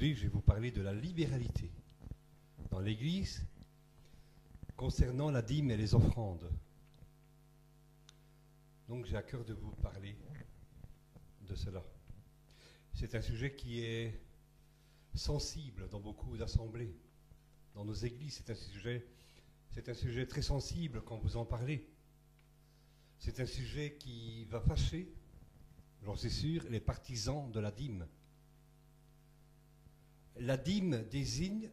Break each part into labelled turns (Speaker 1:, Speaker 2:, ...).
Speaker 1: Aujourd'hui, je vais vous parler de la libéralité dans l'Église concernant la dîme et les offrandes. Donc j'ai à cœur de vous parler de cela. C'est un sujet qui est sensible dans beaucoup d'assemblées. Dans nos églises, c'est un sujet très sensible quand vous en parlez. C'est un sujet qui va fâcher, j'en suis sûr, les partisans de la dîme. La dîme désigne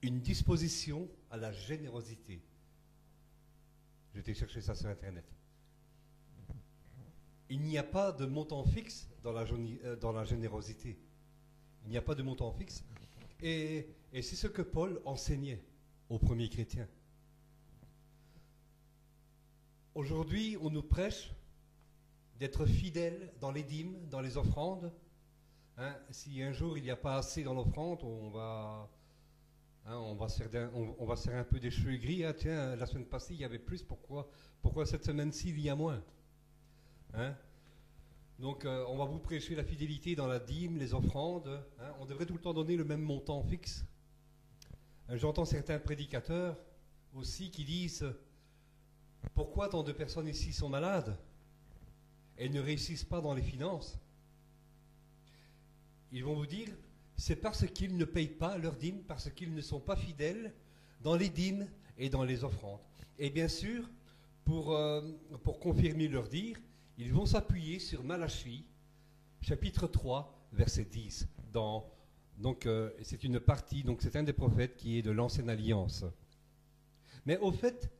Speaker 1: une disposition à la générosité. J'ai été chercher ça sur Internet. Il n'y a pas de montant fixe dans la générosité. Il n'y a pas de montant fixe. Et c'est ce que Paul enseignait aux premiers chrétiens. Aujourd'hui, on nous prêche d'être fidèles dans les dîmes, dans les offrandes. Si un jour il n'y a pas assez dans l'offrande, on va se faire un peu des cheveux gris. Tiens, la semaine passée il y avait plus, pourquoi cette semaine-ci il y a moins? Donc on va vous prêcher la fidélité dans la dîme, les offrandes. On devrait tout le temps donner le même montant fixe. J'entends certains prédicateurs aussi qui disent: pourquoi tant de personnes ici sont malades et ne réussissent pas dans les finances? Ils vont vous dire: c'est parce qu'ils ne payent pas leurs dîmes, parce qu'ils ne sont pas fidèles dans les dîmes et dans les offrandes. Et bien sûr, pour confirmer leur dire, ils vont s'appuyer sur Malachie, chapitre 3, verset 10. C'est une partie, donc c'est un des prophètes qui est de l'Ancienne Alliance. Mais au fait,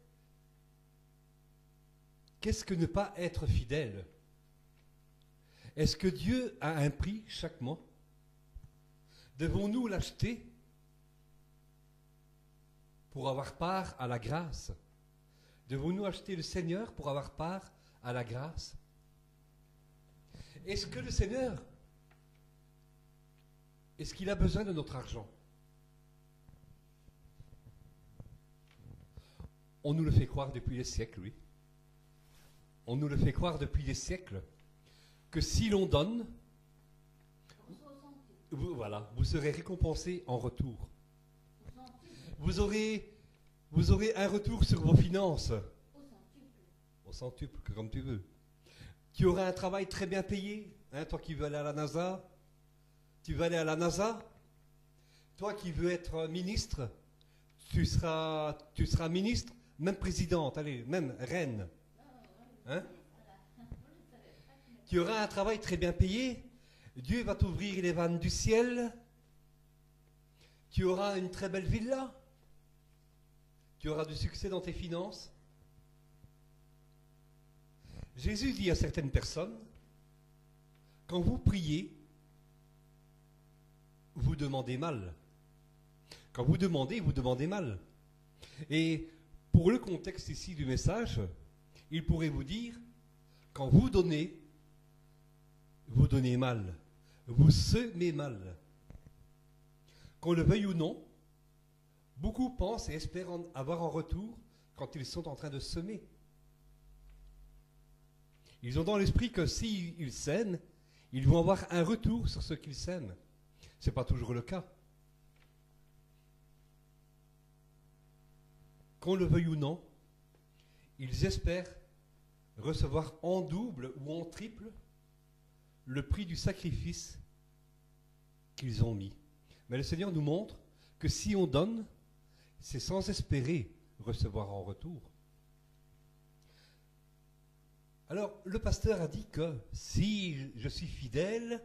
Speaker 1: qu'est-ce que ne pas être fidèle? Est-ce que Dieu a un prix chaque mois? Devons-nous l'acheter pour avoir part à la grâce? Devons-nous acheter le Seigneur pour avoir part à la grâce? Est-ce que le Seigneur, est-ce qu'il a besoin de notre argent? On nous le fait croire depuis des siècles, oui. On nous le fait croire depuis des siècles que si l'on donne, vous serez récompensé en retour. Vous aurez un retour sur vos finances. Au centuple, comme tu veux. Tu auras un travail très bien payé. Toi qui veux aller à la NASA, tu vas aller à la NASA. Toi qui veux être ministre, tu seras ministre, même présidente, allez, même reine. Tu auras un travail très bien payé. Dieu va t'ouvrir les vannes du ciel. Tu auras une très belle villa. Tu auras du succès dans tes finances. Jésus dit à certaines personnes: quand vous priez, vous demandez mal. Quand vous demandez mal. Et pour le contexte ici du message, il pourrait vous dire: quand vous donnez mal. Vous semez mal. Qu'on le veuille ou non, beaucoup pensent et espèrent avoir en retour quand ils sont en train de semer. Ils ont dans l'esprit que s'ils sèment, ils vont avoir un retour sur ce qu'ils sèment. Ce n'est pas toujours le cas. Qu'on le veuille ou non, ils espèrent recevoir en double ou en triple le prix du sacrifice qu'ils ont mis. Mais le Seigneur nous montre que si on donne, c'est sans espérer recevoir en retour. Alors, le pasteur a dit que si je suis fidèle,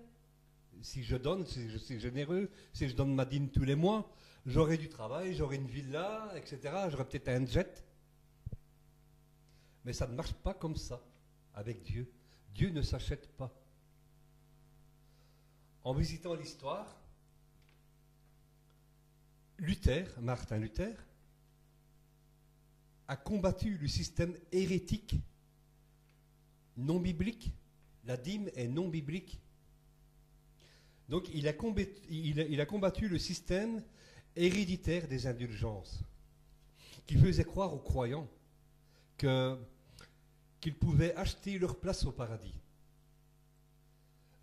Speaker 1: si je donne, si je suis généreux, si je donne ma dîme tous les mois, j'aurai du travail, j'aurai une villa, etc. J'aurai peut-être un jet. Mais ça ne marche pas comme ça avec Dieu. Dieu ne s'achète pas. En visitant l'histoire, Martin Luther, a combattu le système hérétique non biblique. La dîme est non biblique. Donc il a combattu le système héréditaire des indulgences, qui faisait croire aux croyants qu'ils pouvaient acheter leur place au paradis.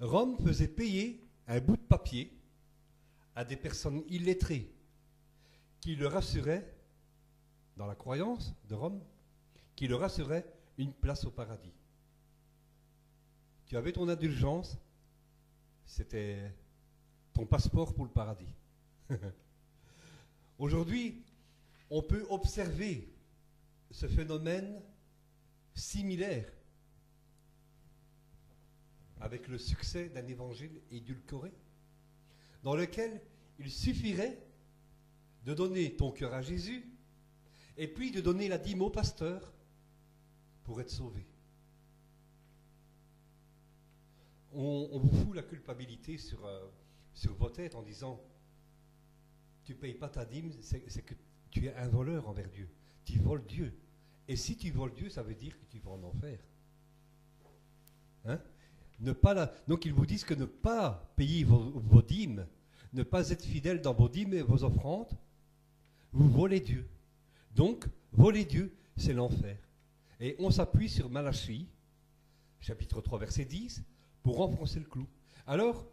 Speaker 1: Rome faisait payer un bout de papier à des personnes illettrées qui leur assuraient, dans la croyance de Rome, qui leur assurait une place au paradis. Tu avais ton indulgence, c'était ton passeport pour le paradis. Aujourd'hui, on peut observer ce phénomène similaire avec le succès d'un évangile édulcoré, dans lequel il suffirait de donner ton cœur à Jésus et puis de donner la dîme au pasteur pour être sauvé. On vous fout la culpabilité sur vos têtes en disant tu ne payes pas ta dîme, c'est que tu es un voleur envers Dieu. Tu voles Dieu. Et si tu voles Dieu, ça veut dire que tu vas en enfer. Hein? Donc ils vous disent que ne pas payer vos dîmes, ne pas être fidèle dans vos dîmes et vos offrandes, vous volez Dieu. Donc, voler Dieu, c'est l'enfer. Et on s'appuie sur Malachie, chapitre 3, verset 10, pour enfoncer le clou. Alors,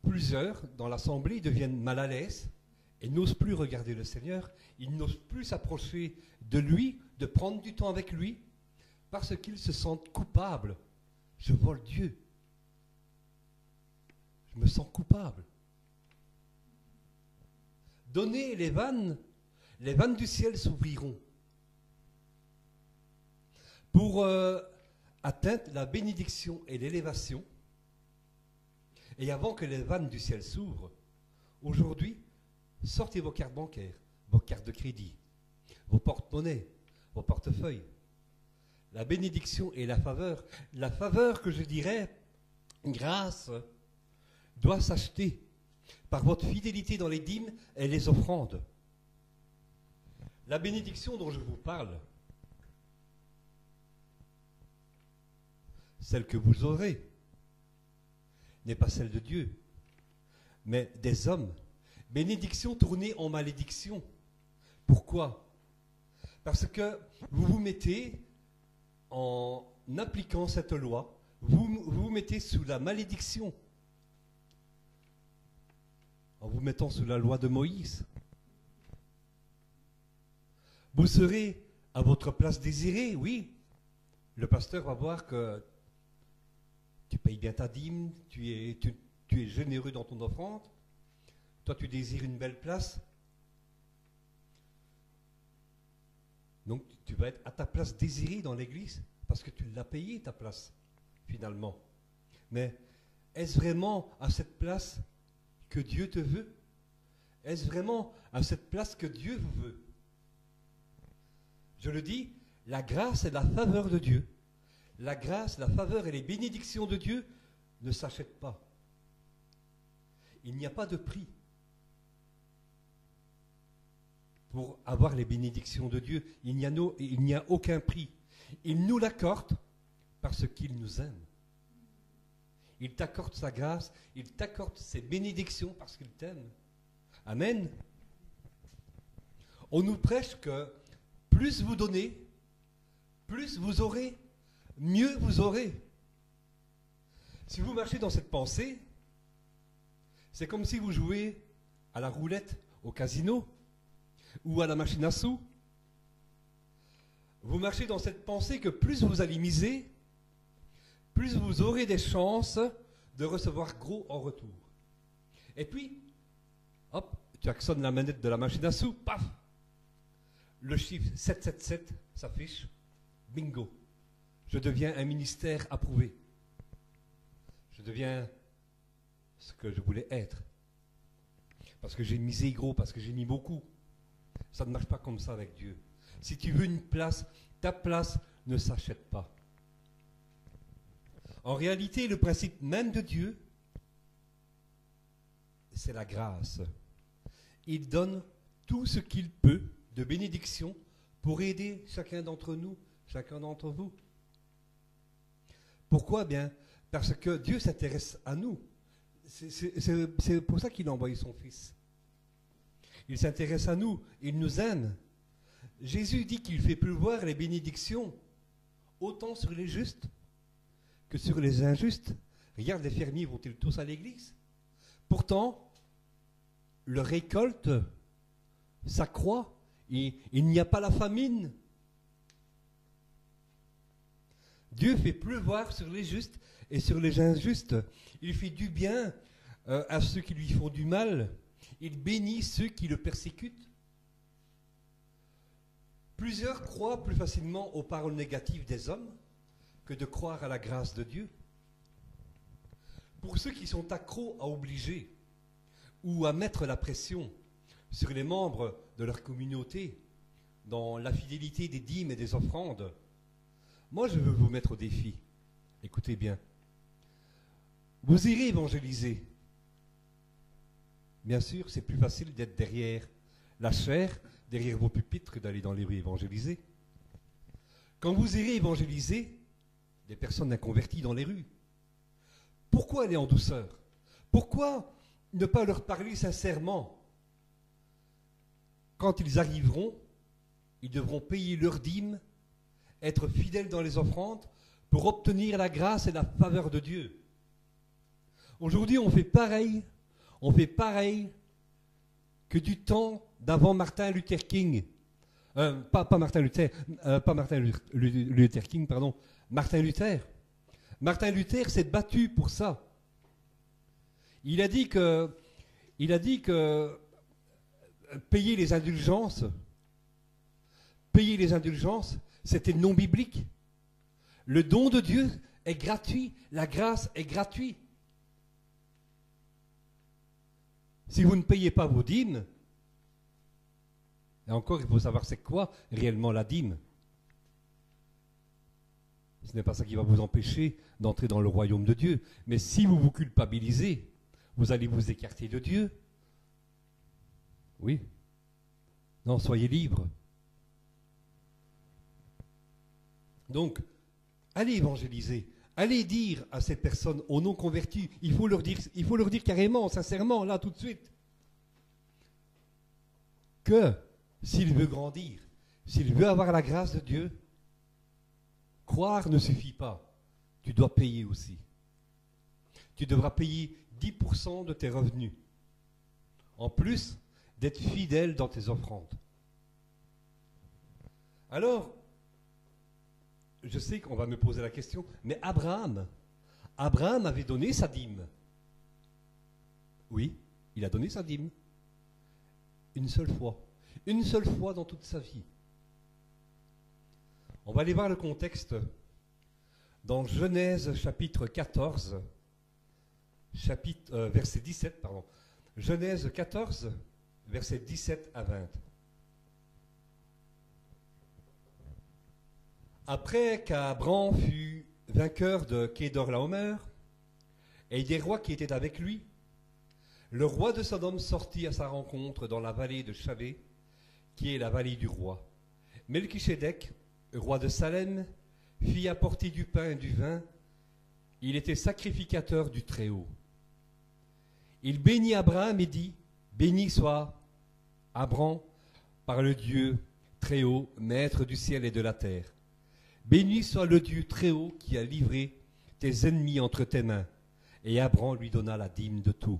Speaker 1: plusieurs dans l'assemblée deviennent mal à l'aise et n'osent plus regarder le Seigneur, ils n'osent plus s'approcher de lui, de prendre du temps avec lui, parce qu'ils se sentent coupables. Je vole Dieu. Je me sens coupable. Donnez les vannes du ciel s'ouvriront pour atteindre la bénédiction et l'élévation. Et avant que les vannes du ciel s'ouvrent, aujourd'hui, sortez vos cartes bancaires, vos cartes de crédit, vos porte-monnaies, vos portefeuilles. La bénédiction et la faveur que je dirais, grâce, doit s'acheter par votre fidélité dans les dîmes et les offrandes. La bénédiction dont je vous parle, celle que vous aurez, n'est pas celle de Dieu, mais des hommes. Bénédiction tournée en malédiction. Pourquoi? Parce que vous vous mettez, en appliquant cette loi, vous vous mettez sous la malédiction. En vous mettant sous la loi de Moïse. Vous serez à votre place désirée, oui. Le pasteur va voir que tu payes bien ta dîme, tu es généreux dans ton offrande. Toi, tu désires une belle place. Donc, tu vas être à ta place désirée dans l'église parce que tu l'as payé, ta place, finalement. Mais est-ce vraiment à cette place que Dieu te veut? Est-ce vraiment à cette place que Dieu vous veut? Je le dis, la grâce et la faveur de Dieu, la grâce, la faveur et les bénédictions de Dieu ne s'achètent pas. Il n'y a pas de prix pour avoir les bénédictions de Dieu. Il n'y a aucun prix. Il nous l'accorde parce qu'il nous aime. Il t'accorde sa grâce, il t'accorde ses bénédictions parce qu'il t'aime. Amen. On nous prêche que plus vous donnez, plus vous aurez, mieux vous aurez. Si vous marchez dans cette pensée, c'est comme si vous jouez à la roulette au casino ou à la machine à sous. Vous marchez dans cette pensée que plus vous allez miser, plus vous aurez des chances de recevoir gros en retour. Et puis, hop, tu actionnes la manette de la machine à sous, paf, le chiffre 777 s'affiche, bingo, je deviens un ministère approuvé. Je deviens ce que je voulais être. Parce que j'ai misé gros, parce que j'ai mis beaucoup. Ça ne marche pas comme ça avec Dieu. Si tu veux une place, ta place ne s'achète pas. En réalité, le principe même de Dieu, c'est la grâce. Il donne tout ce qu'il peut de bénédiction pour aider chacun d'entre nous, chacun d'entre vous. Pourquoi? Bien, parce que Dieu s'intéresse à nous. C'est pour ça qu'il a envoyé son Fils. Il s'intéresse à nous, il nous aime. Jésus dit qu'il fait pleuvoir les bénédictions autant sur les justes que sur les injustes. Regarde, les fermiers vont-ils tous à l'église? Pourtant, leur récolte s'accroît. Il n'y a pas la famine. Dieu fait pleuvoir sur les justes et sur les injustes. Il fait du bien à ceux qui lui font du mal. Il bénit ceux qui le persécutent. Plusieurs croient plus facilement aux paroles négatives des hommes que de croire à la grâce de Dieu. Pour ceux qui sont accros à obliger ou à mettre la pression sur les membres de leur communauté dans la fidélité des dîmes et des offrandes, moi je veux vous mettre au défi. Écoutez bien. Vous irez évangéliser. Bien sûr, c'est plus facile d'être derrière la chair, derrière vos pupitres, que d'aller dans les rues évangéliser. Quand vous irez évangéliser des personnes inconverties dans les rues, pourquoi aller en douceur? Pourquoi ne pas leur parler sincèrement? Quand ils arriveront, ils devront payer leurs dîmes, être fidèles dans les offrandes pour obtenir la grâce et la faveur de Dieu. Aujourd'hui, on fait pareil que du temps d'avant Martin Luther King. Martin Luther King, pardon. Martin Luther. Martin Luther s'est battu pour ça. Il a dit que payer les indulgences, c'était non biblique. Le don de Dieu est gratuit, la grâce est gratuite. Si vous ne payez pas vos dîmes, et encore il faut savoir c'est quoi réellement la dîme. Ce n'est pas ça qui va vous empêcher d'entrer dans le royaume de Dieu. Mais si vous vous culpabilisez, vous allez vous écarter de Dieu. Oui. Non, soyez libres. Donc, allez évangéliser. Allez dire à ces personnes, aux non-convertis, il faut leur dire carrément, sincèrement, là, tout de suite, que s'il veut grandir, s'il veut avoir la grâce de Dieu, croire ne suffit pas. Tu dois payer aussi. Tu devras payer 10% de tes revenus. En plus d'être fidèle dans tes offrandes. Alors, je sais qu'on va me poser la question, mais Abraham avait donné sa dîme. Oui, il a donné sa dîme. Une seule fois dans toute sa vie. On va aller voir le contexte dans Genèse chapitre 14, verset 17, pardon. Genèse 14, versets 17 à 20. Après qu'Abram fut vainqueur de Kédorlaomer et des rois qui étaient avec lui, le roi de Sodome sortit à sa rencontre dans la vallée de Chavé, qui est la vallée du roi. Melchisédek, roi de Salem, fit apporter du pain et du vin. Il était sacrificateur du Très-Haut. Il bénit Abraham et dit, « Béni soit Abram par le Dieu Très-Haut, maître du ciel et de la terre. Béni soit le Dieu Très-Haut qui a livré tes ennemis entre tes mains. » Et Abram lui donna la dîme de tout.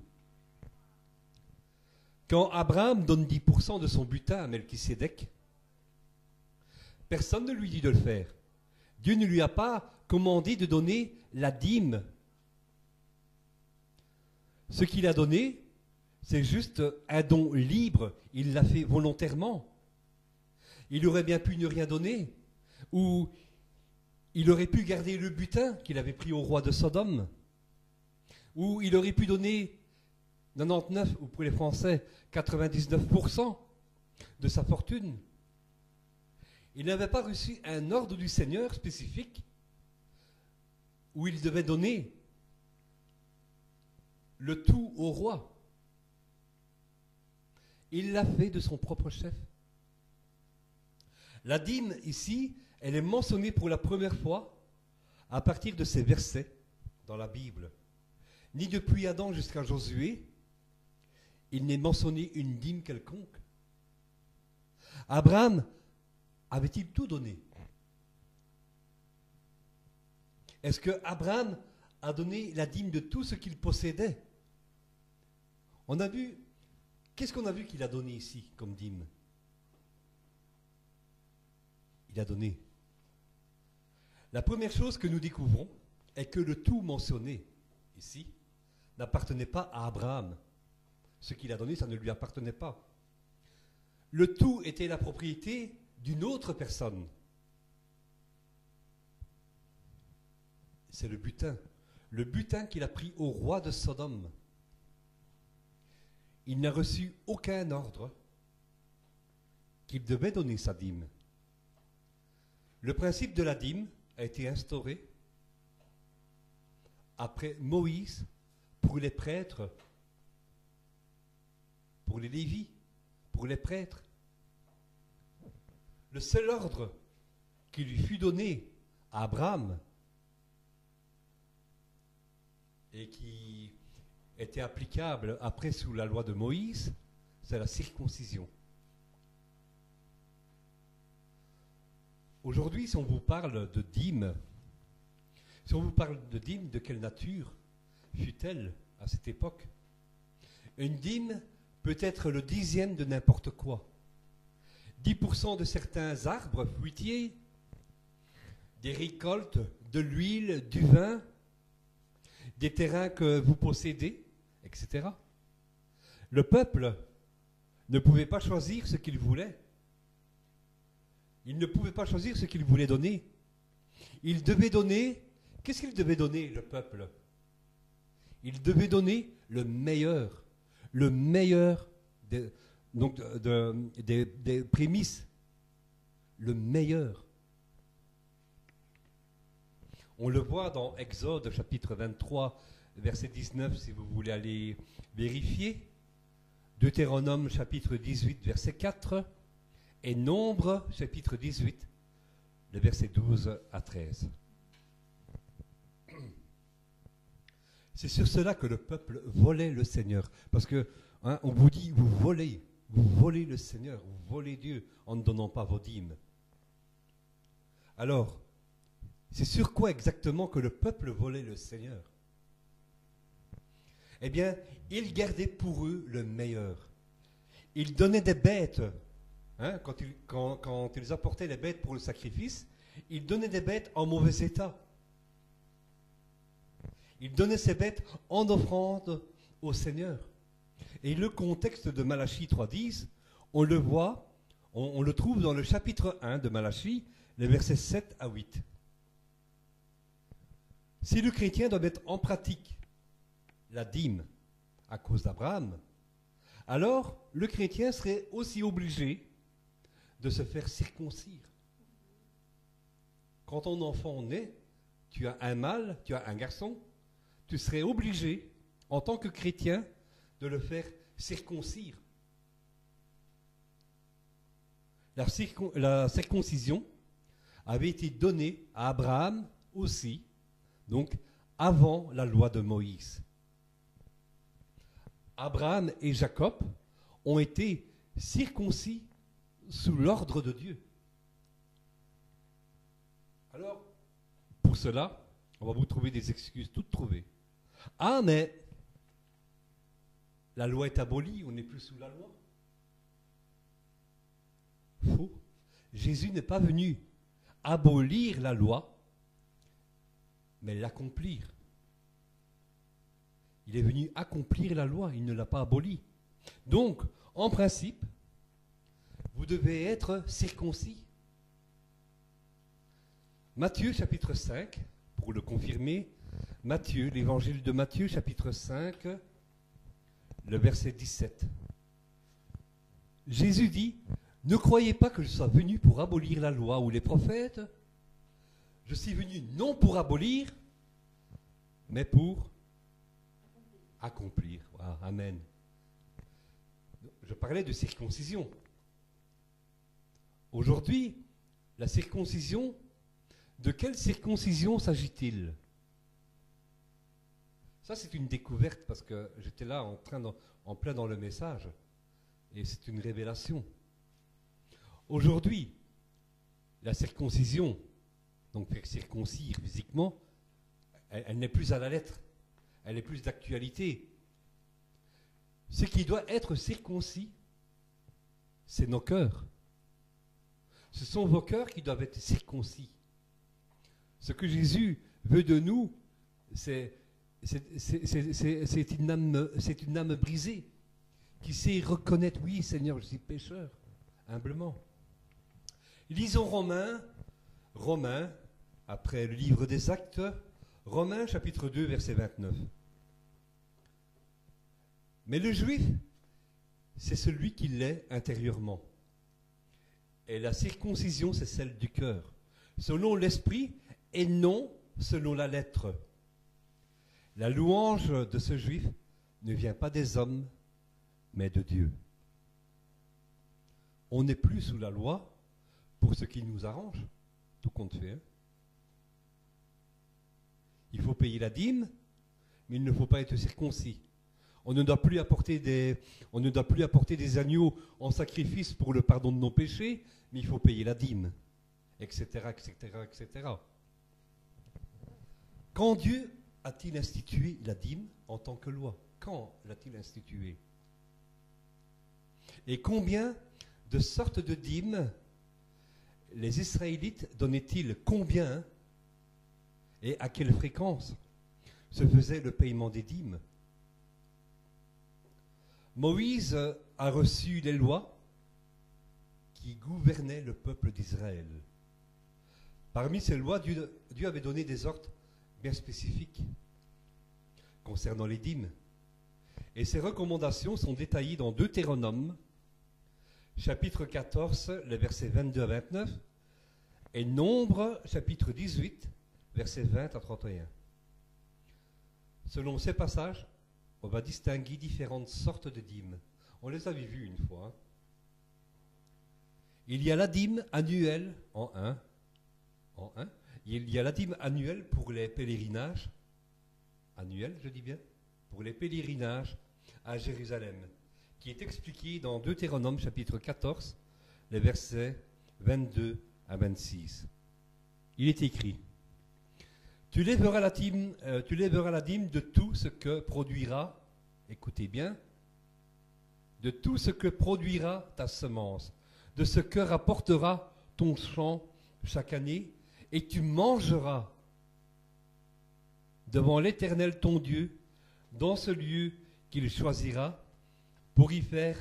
Speaker 1: Quand Abraham donne 10% de son butin à Melchisédek, personne ne lui dit de le faire. Dieu ne lui a pas commandé de donner la dîme. Ce qu'il a donné, c'est juste un don libre. Il l'a fait volontairement. Il aurait bien pu ne rien donner. Ou il aurait pu garder le butin qu'il avait pris au roi de Sodome. Ou il aurait pu donner 99, ou pour les Français, 99% de sa fortune. Il n'avait pas reçu un ordre du Seigneur spécifique où il devait donner le tout au roi. Il l'a fait de son propre chef. La dîme, ici, elle est mentionnée pour la première fois à partir de ces versets dans la Bible. Ni depuis Adam jusqu'à Josué, il n'est mentionné une dîme quelconque. Abraham avait-il tout donné? Est-ce que Abraham a donné la dîme de tout ce qu'il possédait? On a vu Qu'est-ce qu'on a vu qu'il a donné ici comme dîme? Il a donné. La première chose que nous découvrons est que le tout mentionné ici n'appartenait pas à Abraham. Ce qu'il a donné, ça ne lui appartenait pas. Le tout était la propriété d'une autre personne. C'est le butin. Le butin qu'il a pris au roi de Sodome. Il n'a reçu aucun ordre qu'il devait donner sa dîme. Le principe de la dîme a été instauré après Moïse pour les prêtres, pour les Lévites, pour les prêtres. Le seul ordre qui lui fut donné à Abraham et qui était applicable après sous la loi de Moïse, c'est la circoncision. Aujourd'hui, si on vous parle de dîme, de quelle nature fut-elle à cette époque? Une dîme peut être le 10e de n'importe quoi. 10% de certains arbres fruitiers, des récoltes, de l'huile, du vin, des terrains que vous possédez, etc. Le peuple ne pouvait pas choisir ce qu'il voulait. Il ne pouvait pas choisir ce qu'il voulait donner. Il devait donner. Qu'est-ce qu'il devait donner, le peuple? Il devait donner le meilleur des prémices, le meilleur. On le voit dans Exode chapitre 23, verset 19, si vous voulez aller vérifier. Deutéronome chapitre 18, verset 4. Et Nombre chapitre 18, le verset 12 à 13. C'est sur cela que le peuple volait le Seigneur. Parce que on vous dit, vous volez le Seigneur, vous volez Dieu en ne donnant pas vos dîmes. Alors, c'est sur quoi exactement que le peuple volait le Seigneur? Eh bien, ils gardaient pour eux le meilleur. Ils donnaient des bêtes. Quand ils apportaient les bêtes pour le sacrifice, ils donnaient des bêtes en mauvais état. Ils donnaient ces bêtes en offrande au Seigneur. Et le contexte de Malachie 3.10, on le voit, on le trouve dans le chapitre 1 de Malachie, les versets 7 à 8. Si le chrétien doit mettre en pratique la dîme à cause d'Abraham, alors le chrétien serait aussi obligé de se faire circoncire. Quand ton enfant naît, tu as un mâle, tu as un garçon, tu serais obligé, en tant que chrétien, de le faire circoncire. La circoncision avait été donnée à Abraham aussi, donc avant la loi de Moïse. Abraham et Jacob ont été circoncis sous l'ordre de Dieu. Alors, pour cela, on va vous trouver des excuses toutes trouvées. Ah, mais la loi est abolie, on n'est plus sous la loi. Faux. Jésus n'est pas venu abolir la loi, mais l'accomplir. Il est venu accomplir la loi, il ne l'a pas abolie. Donc, en principe, vous devez être circoncis. Matthieu chapitre 5, pour le confirmer, Matthieu, l'évangile de Matthieu chapitre 5, le verset 17. Jésus dit, « Ne croyez pas que je sois venu pour abolir la loi ou les prophètes. Je suis venu non pour abolir, mais pour accomplir. » Ah, amen. Je parlais de circoncision. Aujourd'hui, la circoncision, de quelle circoncision s'agit-il? Ça, c'est une découverte parce que j'étais là en plein dans le message et c'est une révélation. Aujourd'hui, la circoncision, donc faire circoncire physiquement, elle n'est plus à la lettre, elle est plus d'actualité. Ce qui doit être circoncis, c'est nos cœurs. Ce sont vos cœurs qui doivent être circoncis. Ce que Jésus veut de nous, c'est une âme brisée, qui sait reconnaître, oui Seigneur, je suis pécheur, humblement. Lisons Romains, après le livre des Actes, Romains chapitre 2, verset 29. Mais le juif, c'est celui qui l'est intérieurement. Et la circoncision, c'est celle du cœur, selon l'esprit et non selon la lettre. La louange de ce juif ne vient pas des hommes, mais de Dieu. On n'est plus sous la loi pour ce qui nous arrange, tout compte fait. Il faut payer la dîme, mais il ne faut pas être circoncis. On ne doit plus apporter des agneaux en sacrifice pour le pardon de nos péchés, mais il faut payer la dîme, etc., etc., etc. Quand Dieu a-t-il institué la dîme en tant que loi? Quand l'a-t-il instituée? Et combien de sortes de dîmes les Israélites donnaient-ils? Combien et à quelle fréquence se faisait le paiement des dîmes? Moïse a reçu les lois qui gouvernaient le peuple d'Israël. Parmi ces lois, Dieu avait donné des ordres bien spécifiques concernant les dîmes. Et ces recommandations sont détaillées dans Deutéronome, chapitre 14, les versets 22 à 29, et Nombre, chapitre 18, versets 20 à 31. Selon ces passages, on va distinguer différentes sortes de dîmes. On les avait vues une fois. Il y a la dîme annuelle en un. Il y a la dîme annuelle pour les pèlerinages. Annuelle, je dis bien. Pour les pèlerinages à Jérusalem. Qui est expliquée dans Deutéronome chapitre 14, les versets 22 à 26. Il est écrit: Tu lèveras la dîme de tout ce que produira, écoutez bien, de tout ce que produira ta semence, de ce que rapportera ton champ chaque année, et tu mangeras devant l'Éternel ton Dieu, dans ce lieu qu'il choisira, pour y faire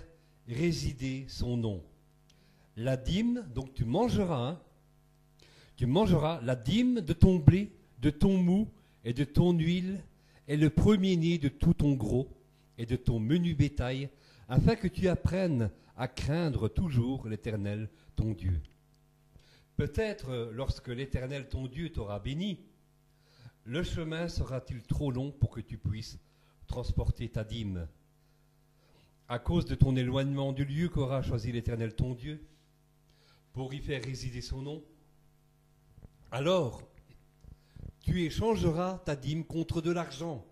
Speaker 1: résider son nom. La dîme, donc tu mangeras la dîme de ton blé, de ton mou et de ton huile, et le premier-né de tout ton gros et de ton menu bétail, afin que tu apprennes à craindre toujours l'Éternel ton Dieu. Peut-être lorsque l'Éternel ton Dieu t'aura béni, le chemin sera-t-il trop long pour que tu puisses transporter ta dîme, à cause de ton éloignement du lieu qu'aura choisi l'Éternel ton Dieu, pour y faire résider son nom. Alors, tu échangeras ta dîme contre de l'argent.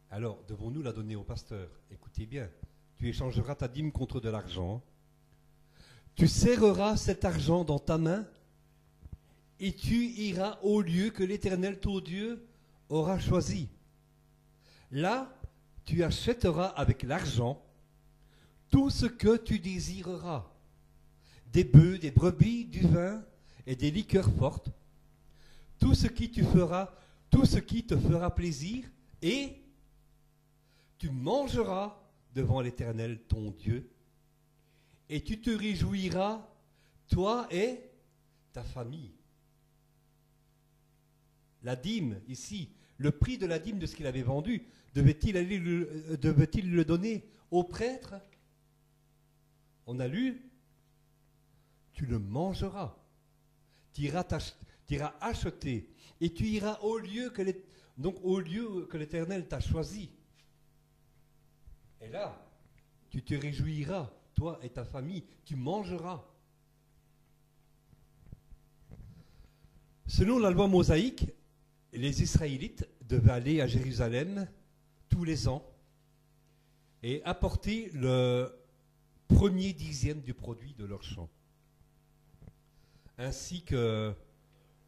Speaker 1: Alors, devons-nous la donner au pasteur? Écoutez bien, tu échangeras ta dîme contre de l'argent. Tu serreras cet argent dans ta main et tu iras au lieu que l'Éternel ton Dieu aura choisi. Là, tu achèteras avec l'argent tout ce que tu désireras, des bœufs, des brebis, du vin et des liqueurs fortes, tout ce qui te fera plaisir, et tu mangeras devant l'Éternel ton Dieu, et tu te réjouiras, toi et ta famille. La dîme, ici, le prix de la dîme de ce qu'il avait vendu, devait-il le donner au prêtre? On a lu, tu le mangeras, tu iras acheter, et tu iras au lieu que l'Éternel t'a choisi. Et là, tu te réjouiras, toi et ta famille, tu mangeras. Selon la loi mosaïque, les Israélites devaient aller à Jérusalem tous les ans et apporter le premier dixième du produit de leur champ, ainsi que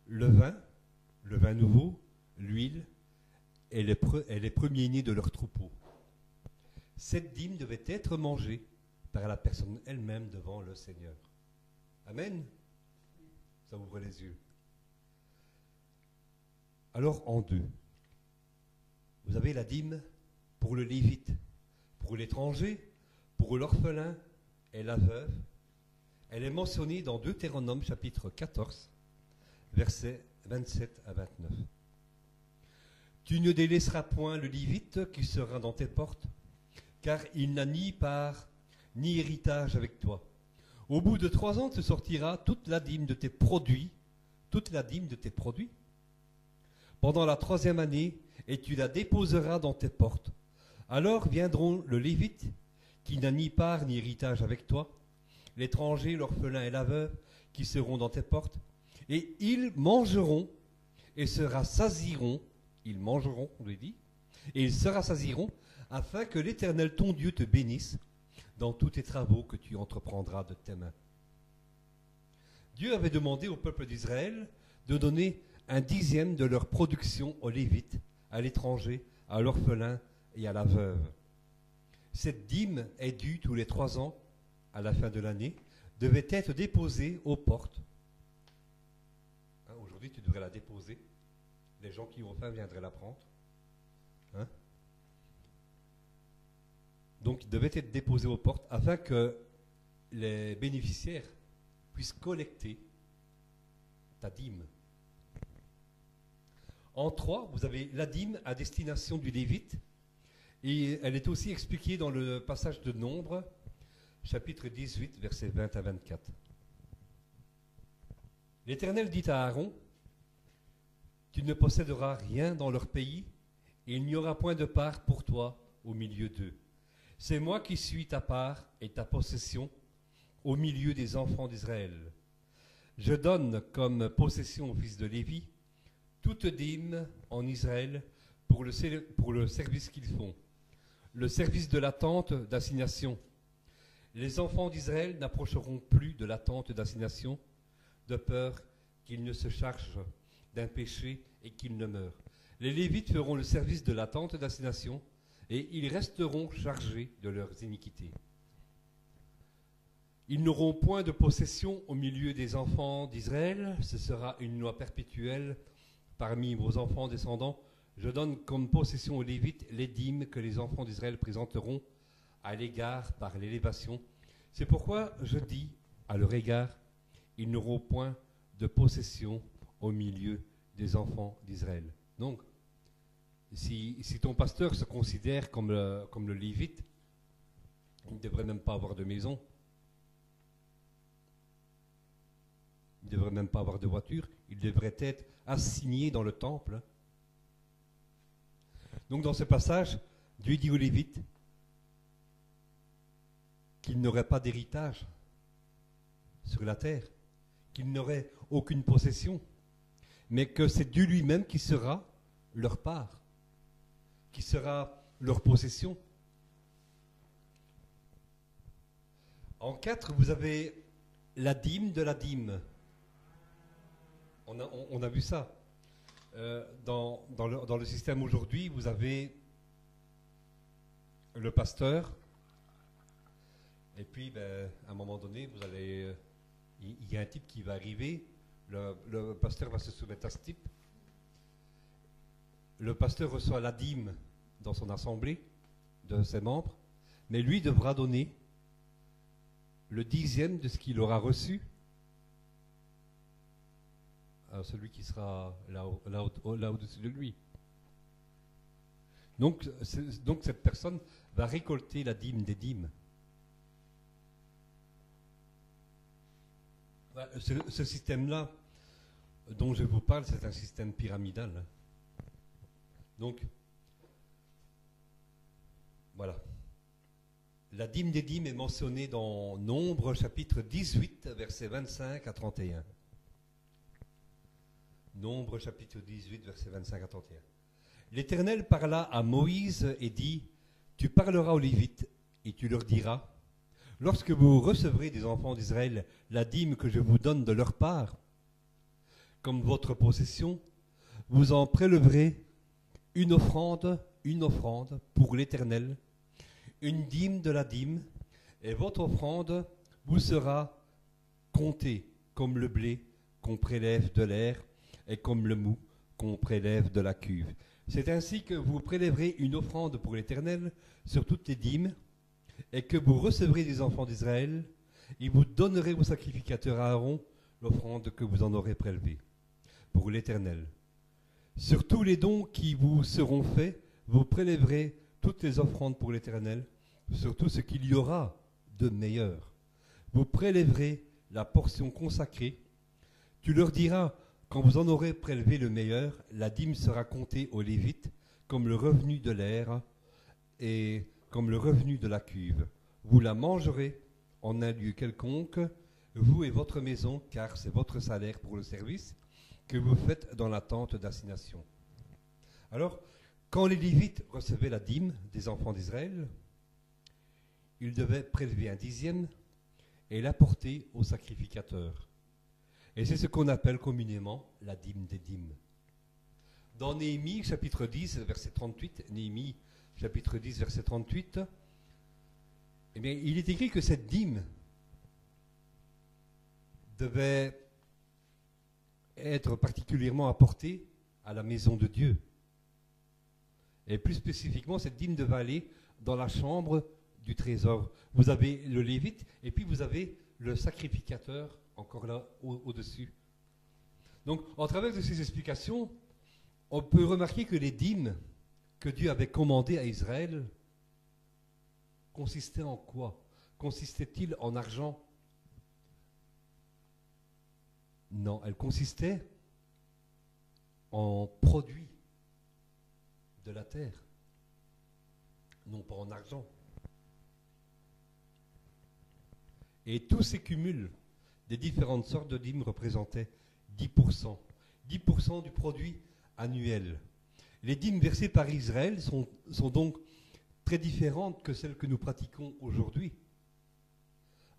Speaker 1: le vin nouveau, l'huile et les premiers-nés de leur troupeau. Cette dîme devait être mangée par la personne elle-même devant le Seigneur. Amen. Ça ouvre les yeux. Alors en deux, vous avez la dîme pour le Lévite, pour l'étranger, pour l'orphelin et la veuve. Elle est mentionnée dans Deutéronome chapitre 14, versets 27 à 29. Tu ne délaisseras point le Lévite qui sera dans tes portes, car il n'a ni part ni héritage avec toi. Au bout de 3 ans, te sortira toute la dîme de tes produits, pendant la 3e année, et tu la déposeras dans tes portes. Alors viendront le Lévite, qui n'a ni part ni héritage avec toi, l'étranger, l'orphelin et la veuve, qui seront dans tes portes, et ils mangeront et se rassasieront. Ils mangeront, on lui dit, et ils se rassasieront, afin que l'Éternel ton Dieu te bénisse dans tous tes travaux que tu entreprendras de tes mains. Dieu avait demandé au peuple d'Israël de donner un 10e de leur production aux Lévites, à l'étranger, à l'orphelin et à la veuve. Cette dîme est due tous les 3 ans, à la fin de l'année, devait être déposée aux portes. Aujourd'hui, tu devrais la déposer. Les gens qui ont faim viendraient la prendre. Donc, il devait être déposé aux portes afin que les bénéficiaires puissent collecter ta dîme. En 3, vous avez la dîme à destination du Lévite, et elle est aussi expliquée dans le passage de Nombre, chapitre 18, versets 20 à 24. L'Éternel dit à Aaron, « Tu ne posséderas rien dans leur pays, et il n'y aura point de part pour toi au milieu d'eux. C'est moi qui suis ta part et ta possession au milieu des enfants d'Israël. Je donne comme possession aux fils de Lévi toute dîme en Israël pour le service qu'ils font, le service de la tente d'assignation. Les enfants d'Israël n'approcheront plus de la tente d'assignation, de peur qu'ils ne se chargent d'un péché et qu'ils ne meurent. Les Lévites feront le service de la tente d'assignation, et ils resteront chargés de leurs iniquités. Ils n'auront point de possession au milieu des enfants d'Israël, ce sera une loi perpétuelle parmi vos enfants descendants. Je donne comme possession aux Lévites les dîmes que les enfants d'Israël présenteront à l'égard par l'élévation. C'est pourquoi je dis à leur égard, ils n'auront point de possession au milieu des enfants d'Israël. Donc, si ton pasteur se considère comme le Lévite, il ne devrait même pas avoir de maison. Il ne devrait même pas avoir de voiture. Il devrait être assigné dans le temple. Donc dans ce passage, Dieu dit aux Lévites qu'ils n'auraient pas d'héritage sur la terre, qu'ils n'auraient aucune possession, mais que c'est Dieu lui-même qui sera leur part, qui sera leur possession. En 4, vous avez la dîme de la dîme. On a vu ça. Dans le système aujourd'hui, vous avez le pasteur, et puis à un moment donné, il y a un type qui va arriver, le pasteur va se soumettre à ce type. Le pasteur reçoit la dîme dans son assemblée de ses membres, mais lui devra donner le 10e de ce qu'il aura reçu à celui qui sera là au-dessus de lui. Donc cette personne va récolter la dîme des dîmes. Ce système-là dont je vous parle, c'est un système pyramidal. Donc, voilà. La dîme des dîmes est mentionnée dans Nombre, chapitre 18, versets 25 à 31. Nombre, chapitre 18, versets 25 à 31. L'Éternel parla à Moïse et dit, « Tu parleras aux Lévites et tu leur diras, lorsque vous recevrez des enfants d'Israël la dîme que je vous donne de leur part, comme votre possession, vous en prélèverez une offrande pour l'Éternel, une dîme de la dîme, et votre offrande vous sera comptée comme le blé qu'on prélève de l'air et comme le mou qu'on prélève de la cuve. C'est ainsi que vous prélèverez une offrande pour l'Éternel sur toutes les dîmes, et que vous recevrez des enfants d'Israël, et vous donnerez au sacrificateur Aaron l'offrande que vous en aurez prélevée pour l'Éternel. Sur tous les dons qui vous seront faits, vous prélèverez toutes les offrandes pour l'Éternel, sur tout ce qu'il y aura de meilleur. Vous prélèverez la portion consacrée. Tu leur diras, quand vous en aurez prélevé le meilleur, la dîme sera comptée aux Lévites comme le revenu de l'air et comme le revenu de la cuve. Vous la mangerez en un lieu quelconque, vous et votre maison, car c'est votre salaire pour le service que vous faites dans la tente d'assignation. Alors, quand les Lévites recevaient la dîme des enfants d'Israël, ils devaient prélever un dixième et l'apporter au sacrificateur. Et c'est ce qu'on appelle communément la dîme des dîmes. Dans Néhémie, chapitre 10, verset 38, Néhémie, chapitre 10, verset 38, eh bien, il est écrit que cette dîme devait être particulièrement apportée à la maison de Dieu. Et plus spécifiquement, cette dîme devait aller dans la chambre du trésor. Vous avez le Lévite et puis vous avez le sacrificateur encore là au-dessus. Donc, en travers de ces explications, on peut remarquer que les dîmes que Dieu avait commandées à Israël consistaient en quoi? Consistaient-ils en argent? Non, elles consistaient en produits de la terre, non pas en argent. Et tous ces cumuls des différentes sortes de dîmes représentaient 10%. 10% du produit annuel. Les dîmes versées par Israël sont donc très différentes que celles que nous pratiquons aujourd'hui.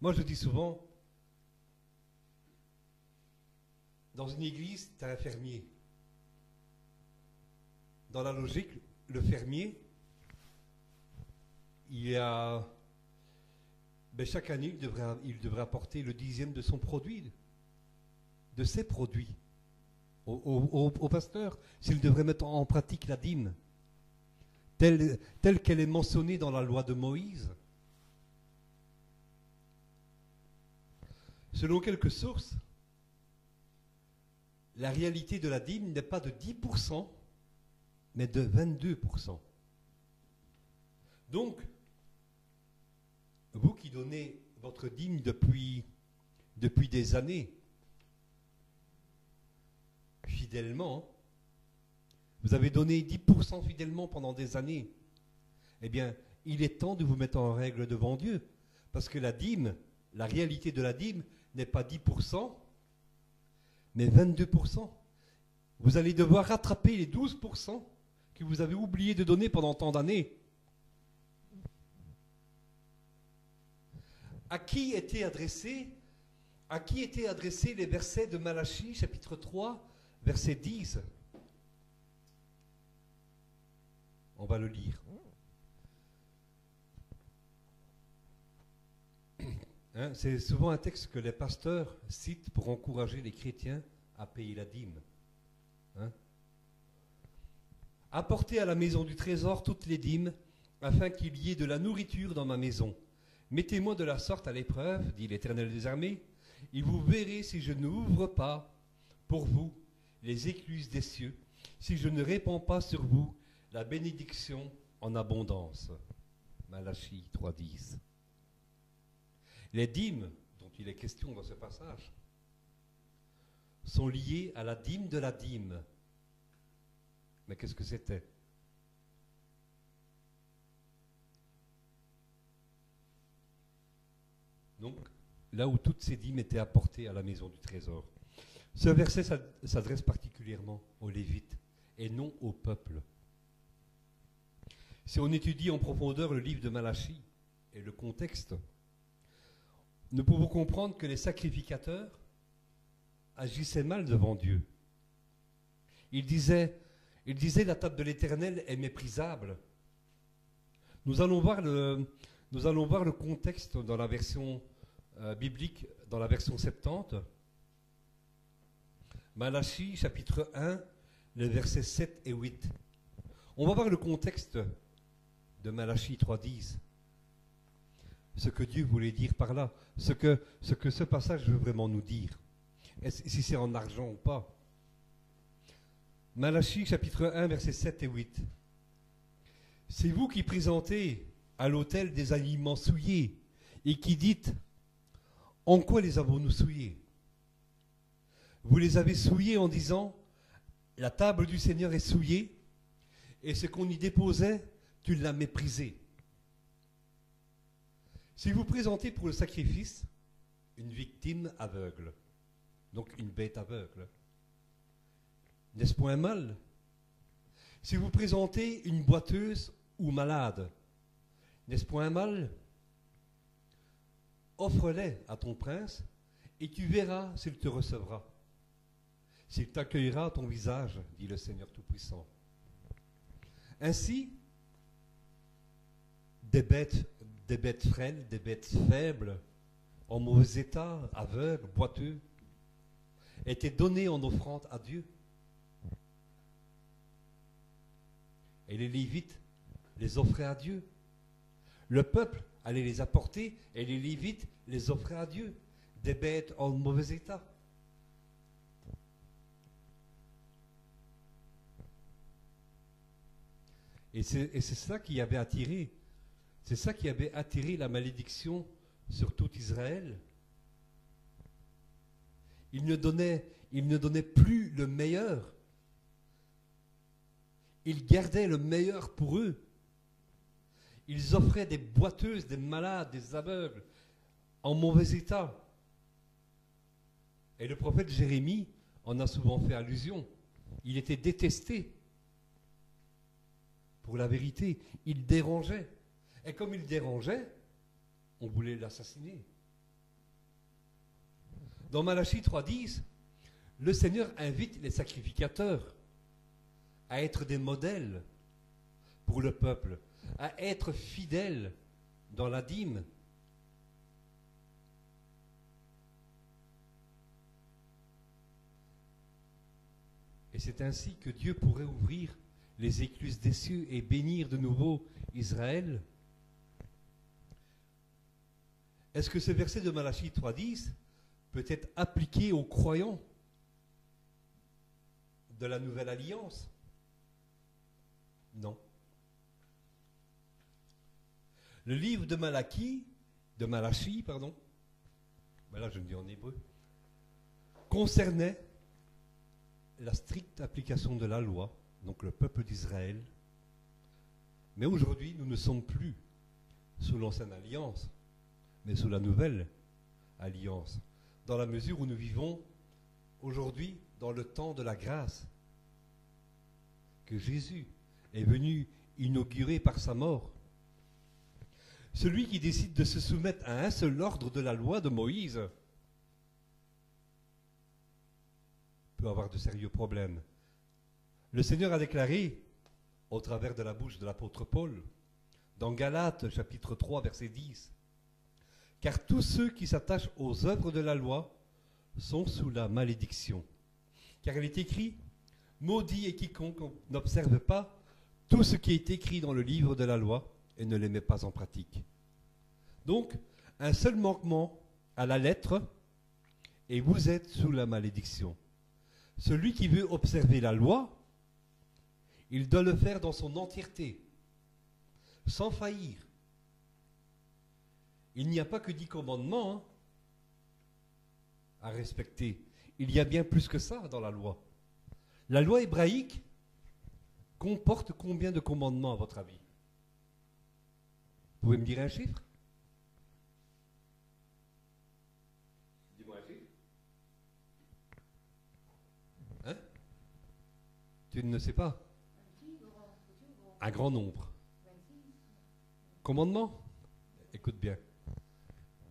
Speaker 1: Moi, je dis souvent, dans une église, tu as un fermier. Dans la logique, le fermier, chaque année, il devrait apporter le dixième de son produit, de ses produits, au pasteur, s'il devrait mettre en pratique la dîme, telle qu'elle est mentionnée dans la loi de Moïse. Selon quelques sources, la réalité de la dîme n'est pas de 10%, mais de 22%. Donc, vous qui donnez votre dîme depuis des années, fidèlement, vous avez donné 10% fidèlement pendant des années, eh bien, il est temps de vous mettre en règle devant Dieu. Parce que la dîme, la réalité de la dîme n'est pas 10%, mais 22%. Vous allez devoir rattraper les 12% que vous avez oublié de donner pendant tant d'années. À qui étaient adressés les versets de Malachie, chapitre 3, verset 10? On va le lire. C'est souvent un texte que les pasteurs citent pour encourager les chrétiens à payer la dîme. Apportez à la maison du trésor toutes les dîmes, afin qu'il y ait de la nourriture dans ma maison. Mettez-moi de la sorte à l'épreuve, dit l'Éternel des armées, et vous verrez si je n'ouvre pas pour vous les écluses des cieux, si je ne répands pas sur vous la bénédiction en abondance. Malachie 3.10. Les dîmes dont il est question dans ce passage sont liées à la dîme de la dîme. Mais qu'est-ce que c'était? Donc, là où toutes ces dîmes étaient apportées à la maison du trésor. Ce verset s'adresse particulièrement aux Lévites et non au peuple. Si on étudie en profondeur le livre de Malachie et le contexte, nous pouvons comprendre que les sacrificateurs agissaient mal devant Dieu. Ils disaient Il disait la table de l'Éternel est méprisable. Nous allons voir le contexte dans la version biblique, dans la version 70. Malachie, chapitre 1, les versets 7 et 8. On va voir le contexte de Malachie 3.10. Ce que Dieu voulait dire par là. Ce que ce passage veut vraiment nous dire. Si c'est en argent ou pas. Malachie, chapitre 1, versets 7 et 8. C'est vous qui présentez à l'autel des aliments souillés et qui dites, en quoi les avons-nous souillés? Vous les avez souillés en disant, la table du Seigneur est souillée, et ce qu'on y déposait, tu l'as méprisé. Si vous présentez pour le sacrifice une victime aveugle, donc une bête aveugle, n'est-ce point un mal? Si vous présentez une boiteuse ou malade, n'est-ce point un mal? Offre-les à ton prince, et tu verras s'il te recevra. S'il t'accueillera à ton visage, dit le Seigneur Tout-Puissant. Ainsi, des bêtes frêles, des bêtes faibles, en mauvais état, aveugles, boiteux, étaient données en offrande à Dieu. Et les Lévites les offraient à Dieu. Le peuple allait les apporter et les Lévites les offraient à Dieu. Des bêtes en mauvais état. Et c'est ça qui avait attiré. C'est ça qui avait attiré la malédiction sur tout Israël. Ils ne donnaient plus le meilleur. Ils gardaient le meilleur pour eux. Ils offraient des boiteuses, des malades, des aveugles, en mauvais état. Et le prophète Jérémie en a souvent fait allusion. Il était détesté. Pour la vérité, il dérangeait. Et comme il dérangeait, on voulait l'assassiner. Dans Malachie 3.10, le Seigneur invite les sacrificateurs à être des modèles pour le peuple, à être fidèles dans la dîme. Et c'est ainsi que Dieu pourrait ouvrir les écluses des cieux et bénir de nouveau Israël. Est-ce que ce verset de Malachie 3.10 peut être appliqué aux croyants de la nouvelle alliance? Non. Le livre de Malachie, là je le dis en hébreu, concernait la stricte application de la loi, donc le peuple d'Israël. Mais aujourd'hui, nous ne sommes plus sous l'ancienne alliance, mais sous la nouvelle alliance, dans la mesure où nous vivons aujourd'hui dans le temps de la grâce que Jésus est venu inaugurer par sa mort. Celui qui décide de se soumettre à un seul ordre de la loi de Moïse peut avoir de sérieux problèmes. Le Seigneur a déclaré, au travers de la bouche de l'apôtre Paul, dans Galates chapitre 3 verset 10, « Car tous ceux qui s'attachent aux œuvres de la loi sont sous la malédiction. Car il est écrit, « Maudit est quiconque n'observe pas tout ce qui est écrit dans le livre de la loi et ne les met pas en pratique. » Donc, un seul manquement à la lettre et vous êtes sous la malédiction. Celui qui veut observer la loi, il doit le faire dans son entièreté, sans faillir. Il n'y a pas que 10 commandements à respecter. Il y a bien plus que ça dans la loi. La loi hébraïque comporte combien de commandements à votre avis? Vous pouvez me dire un chiffre? Dis-moi un chiffre. Hein? Tu ne sais pas? Un grand nombre. Commandements? Écoute bien.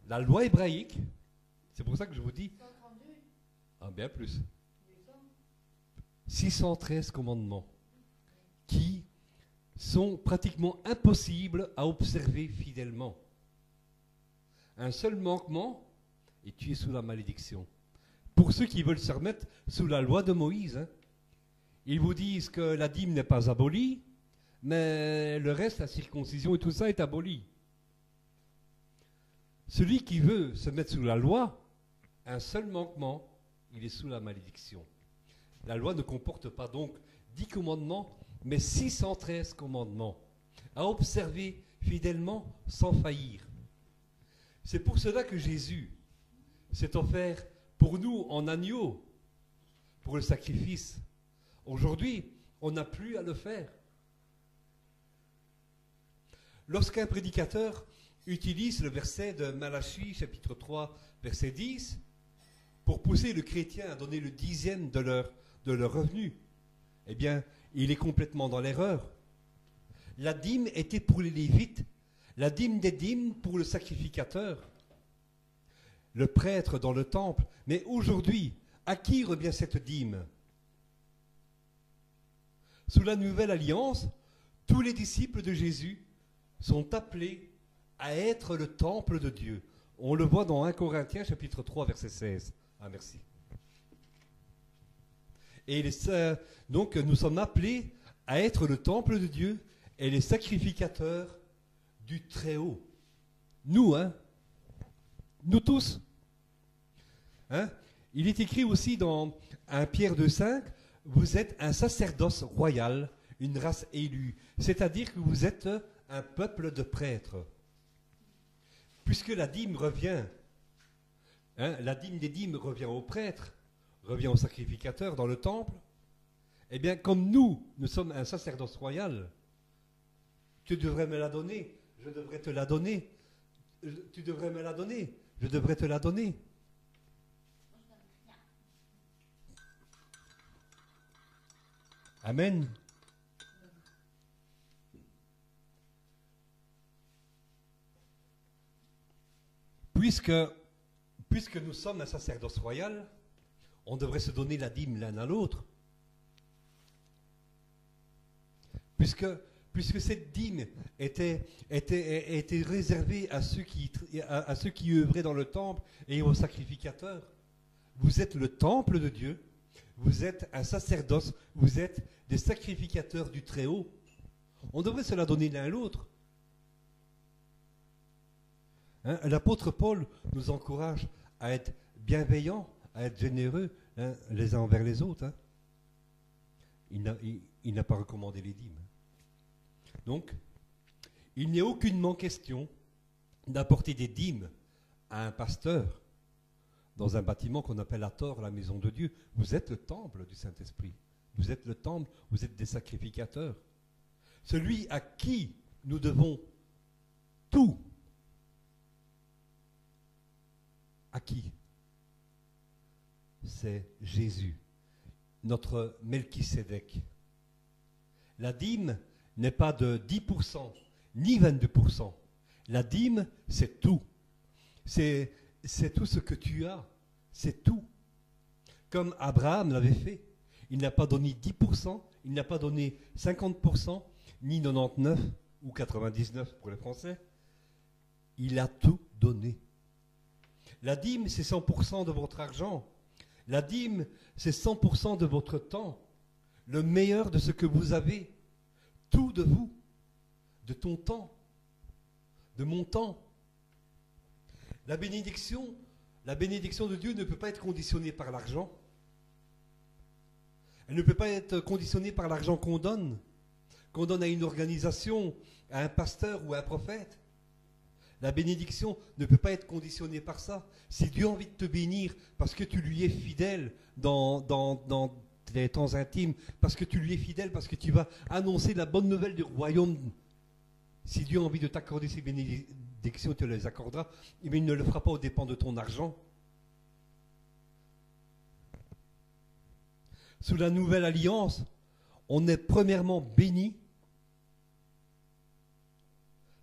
Speaker 1: La loi hébraïque, c'est pour ça que je vous dis, bien plus. 613 commandements. sont pratiquement impossibles à observer fidèlement. Un seul manquement et tu es sous la malédiction. Pour ceux qui veulent se remettre sous la loi de Moïse, hein, ils vous disent que la dîme n'est pas abolie, mais le reste, la circoncision et tout ça est aboli. Celui qui veut se mettre sous la loi, un seul manquement, il est sous la malédiction. La loi ne comporte pas donc 10 commandements, mais 613 commandements, à observer fidèlement sans faillir. C'est pour cela que Jésus s'est offert pour nous en agneau, pour le sacrifice. Aujourd'hui, on n'a plus à le faire. Lorsqu'un prédicateur utilise le verset de Malachie, chapitre 3, verset 10, pour pousser le chrétien à donner le 10e de leur revenu, eh bien, il est complètement dans l'erreur. La dîme était pour les Lévites, la dîme des dîmes pour le sacrificateur, le prêtre dans le temple. Mais aujourd'hui, à qui revient cette dîme? Sous la nouvelle alliance, tous les disciples de Jésus sont appelés à être le temple de Dieu. On le voit dans 1 Corinthiens chapitre 3 verset 16. Ah merci. Et donc nous sommes appelés à être le temple de Dieu et les sacrificateurs du Très-Haut. Nous, hein? Nous tous. Hein? Il est écrit aussi dans 1 Pierre 2,5, vous êtes un sacerdoce royal, une race élue. C'est-à-dire que vous êtes un peuple de prêtres. Puisque la dîme revient, hein, la dîme des dîmes revient aux prêtres, revient aux sacrificateurs dans le temple, eh bien, comme nous sommes un sacerdoce royal, tu devrais me la donner, je devrais te la donner, tu devrais me la donner, je devrais te la donner. Amen. Puisque nous sommes un sacerdoce royal, on devrait se donner la dîme l'un à l'autre. Puisque cette dîme était réservée à ceux qui œuvraient dans le temple et aux sacrificateurs. Vous êtes le temple de Dieu, vous êtes un sacerdoce, vous êtes des sacrificateurs du Très-Haut. On devrait se la donner l'un à l'autre. Hein, l'apôtre Paul nous encourage à être bienveillants, à être généreux, hein, les uns envers les autres. Hein. Il n'a pas recommandé les dîmes. Donc, il n'est aucunement question d'apporter des dîmes à un pasteur dans un bâtiment qu'on appelle à tort la maison de Dieu. Vous êtes le temple du Saint-Esprit. Vous êtes le temple, vous êtes des sacrificateurs. Celui à qui nous devons tout. À qui? C'est Jésus, notre Melchisédek. La dîme n'est pas de 10%, ni 22%. La dîme, c'est tout. C'est tout ce que tu as. C'est tout. Comme Abraham l'avait fait. Il n'a pas donné 10%, il n'a pas donné 50%, ni 99 ou 99 pour les Français. Il a tout donné. La dîme, c'est 100% de votre argent. La dîme, c'est 100% de votre temps. Le meilleur de ce que vous avez. Tout de vous. De ton temps. De mon temps. La bénédiction de Dieu ne peut pas être conditionnée par l'argent. Elle ne peut pas être conditionnée par l'argent qu'on donne à une organisation, à un pasteur ou à un prophète. La bénédiction ne peut pas être conditionnée par ça. Si Dieu a envie de te bénir parce que tu lui es fidèle dans tes temps intimes, parce que tu lui es fidèle, parce que tu vas annoncer la bonne nouvelle du royaume, si Dieu a envie de t'accorder ces bénédictions, tu les accorderas, mais il ne le fera pas aux dépens de ton argent. Sous la nouvelle alliance, on est premièrement béni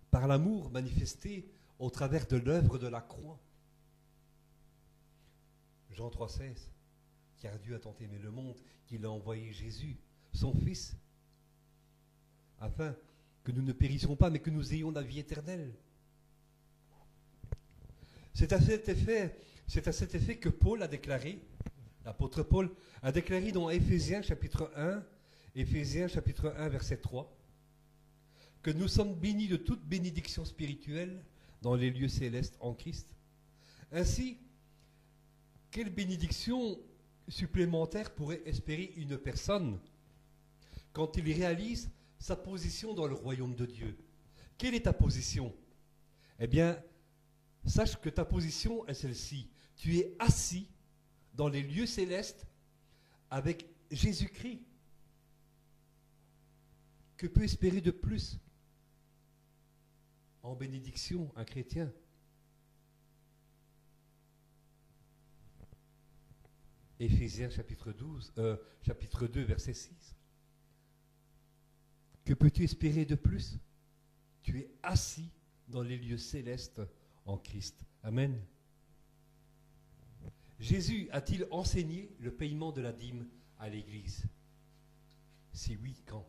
Speaker 1: par l'amour manifesté au travers de l'œuvre de la croix. Jean 3,16, car Dieu a tant aimé le monde qu'il a envoyé Jésus, son Fils, afin que nous ne périssions pas, mais que nous ayons la vie éternelle. C'est à cet effet que Paul a déclaré, l'apôtre Paul a déclaré dans Éphésiens chapitre 1, verset 3, que nous sommes bénis de toute bénédiction spirituelle dans les lieux célestes en Christ. Ainsi, quelle bénédiction supplémentaire pourrait espérer une personne quand il réalise sa position dans le royaume de Dieu? Quelle est ta position? Eh bien, sache que ta position est celle-ci. Tu es assis dans les lieux célestes avec Jésus-Christ. Que peut espérer de plus en bénédiction un chrétien? Éphésiens chapitre 2, verset 6. Que peux-tu espérer de plus? Tu es assis dans les lieux célestes en Christ. Amen. Jésus a-t-il enseigné le paiement de la dîme à l'Église? Si oui, quand?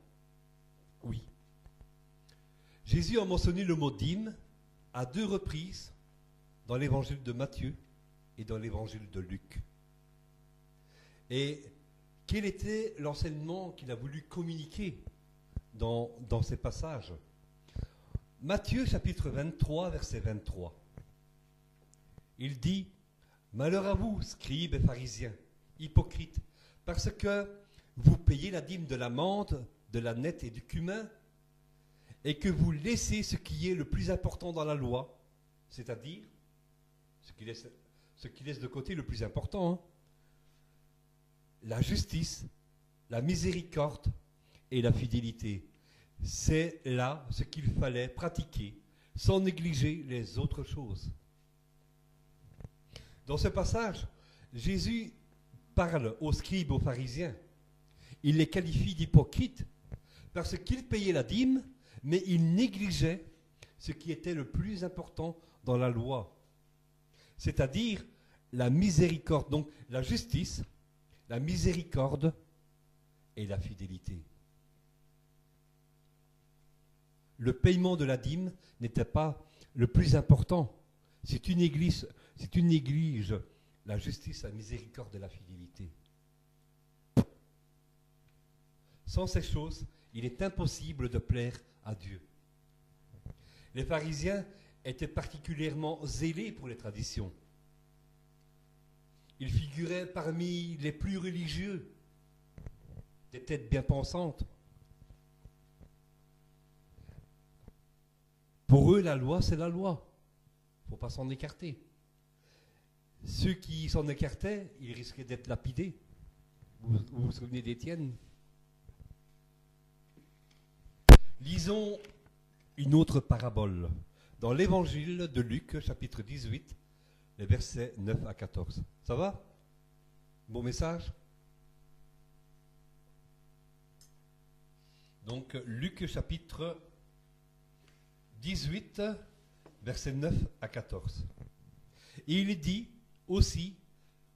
Speaker 1: Oui. Jésus a mentionné le mot dîme à 2 reprises dans l'évangile de Matthieu et dans l'évangile de Luc. Et quel était l'enseignement qu'il a voulu communiquer dans ces passages? Matthieu chapitre 23, verset 23. Il dit: malheur à vous, scribes et pharisiens, hypocrites, parce que vous payez la dîme de la menthe, de la nette et du cumin, et que vous laissez ce qui est le plus important dans la loi, c'est-à-dire ce qui laisse de côté le plus important, hein, la justice, la miséricorde et la fidélité. C'est là ce qu'il fallait pratiquer, sans négliger les autres choses. Dans ce passage, Jésus parle aux scribes, aux pharisiens. Il les qualifie d'hypocrites parce qu'ils payaient la dîme, mais ils négligeaient ce qui était le plus important dans la loi, c'est-à-dire la miséricorde, donc la justice, la miséricorde et la fidélité. Le paiement de la dîme n'était pas le plus important. Si tu négliges la justice, la miséricorde et la fidélité, sans ces choses, il est impossible de plaire à Dieu. Les pharisiens étaient particulièrement zélés pour les traditions. Ils figuraient parmi les plus religieux, des têtes bien pensantes. Pour eux, la loi, c'est la loi. Il ne faut pas s'en écarter. Ceux qui s'en écartaient, ils risquaient d'être lapidés. Vous vous souvenez d'Étienne? Lisons une autre parabole dans l'évangile de Luc, chapitre 18, les versets 9 à 14. Ça va? Bon message? Donc, Luc, chapitre 18, versets 9 à 14. Et il dit aussi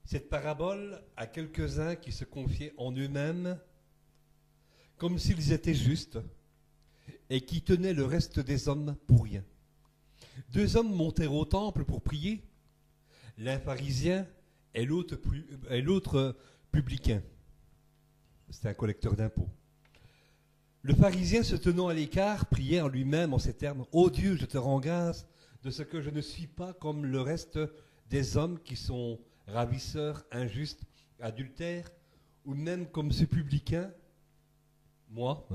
Speaker 1: cette parabole à quelques-uns qui se confiaient en eux-mêmes comme s'ils étaient justes et qui tenaient le reste des hommes pour rien. 2 hommes montèrent au temple pour prier, l'un pharisien et l'autre publicain. C'était un collecteur d'impôts. Le pharisien, se tenant à l'écart, priait en lui-même en ces termes: « Ô Dieu, je te rends grâce de ce que je ne suis pas comme le reste des hommes qui sont ravisseurs, injustes, adultères, ou même comme ce publicain. Moi,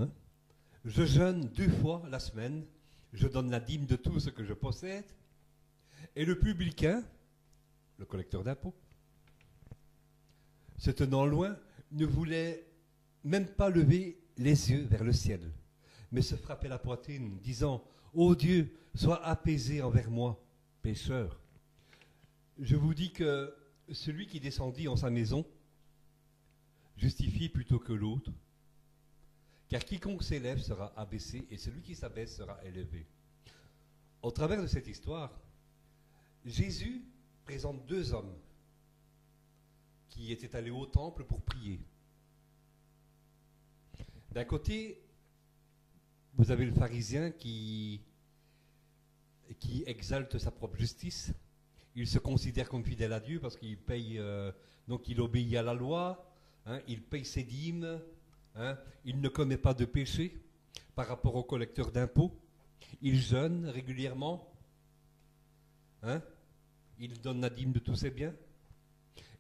Speaker 1: je jeûne 2 fois la semaine, je donne la dîme de tout ce que je possède. » Et le publicain, le collecteur d'impôts, se tenant loin, ne voulait même pas lever les yeux vers le ciel, mais se frappait la poitrine, disant: « Ô Dieu, sois apaisé envers moi, pécheur. » Je vous dis que celui qui descendit en sa maison justifie plutôt que l'autre, car quiconque s'élève sera abaissé, et celui qui s'abaisse sera élevé. Au travers de cette histoire, Jésus présente 2 hommes qui étaient allés au temple pour prier. D'un côté, vous avez le pharisien qui exalte sa propre justice. Il se considère comme fidèle à Dieu parce qu'il paye, donc il obéit à la loi, hein, il paye ses dîmes, hein, il ne commet pas de péché par rapport au collecteur d'impôts, il jeûne régulièrement, hein, il donne la dîme de tous ses biens.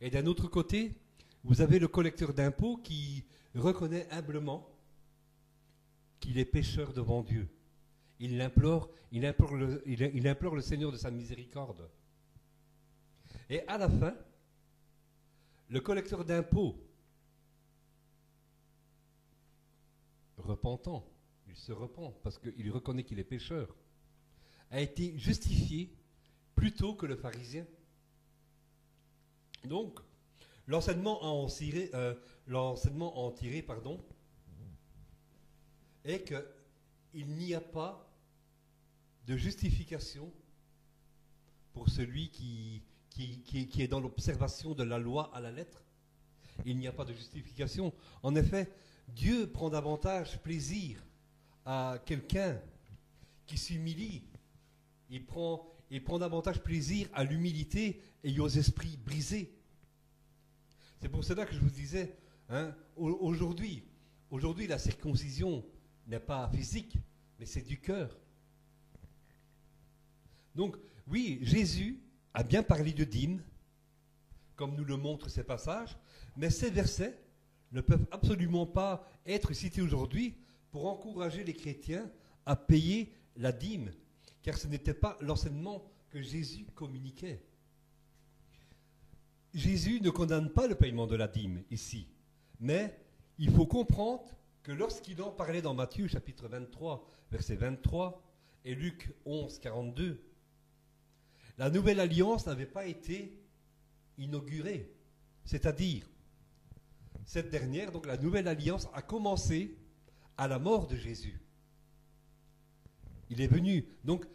Speaker 1: Et d'un autre côté, vous avez le collecteur d'impôts qui reconnaît humblement qu'il est pécheur devant Dieu. Il implore le Seigneur de sa miséricorde. Et à la fin, le collecteur d'impôts, repentant, il se repent parce qu'il reconnaît qu'il est pécheur, a été justifié plus tôt que le pharisien. Donc, l'enseignement à en tirer, est qu'il n'y a pas de justification pour celui qui est dans l'observation de la loi à la lettre. Il n'y a pas de justification. En effet, Dieu prend davantage plaisir à quelqu'un qui s'humilie. Il prend davantage plaisir à l'humilité et aux esprits brisés. C'est pour cela que je vous disais, hein, aujourd'hui, la circoncision n'est pas physique, mais c'est du cœur. Donc, oui, Jésus a bien parlé de dîmes, comme nous le montrent ces passages, mais ces versets ne peuvent absolument pas être cités aujourd'hui pour encourager les chrétiens à payer la dîme, car ce n'était pas l'enseignement que Jésus communiquait. Jésus ne condamne pas le paiement de la dîme ici, mais il faut comprendre que lorsqu'il en parlait dans Matthieu chapitre 23, verset 23, et Luc 11, 42, la nouvelle alliance n'avait pas été inaugurée. C'est-à-dire, cette dernière, donc la nouvelle alliance, a commencé à la mort de Jésus. Il est venu. Donc,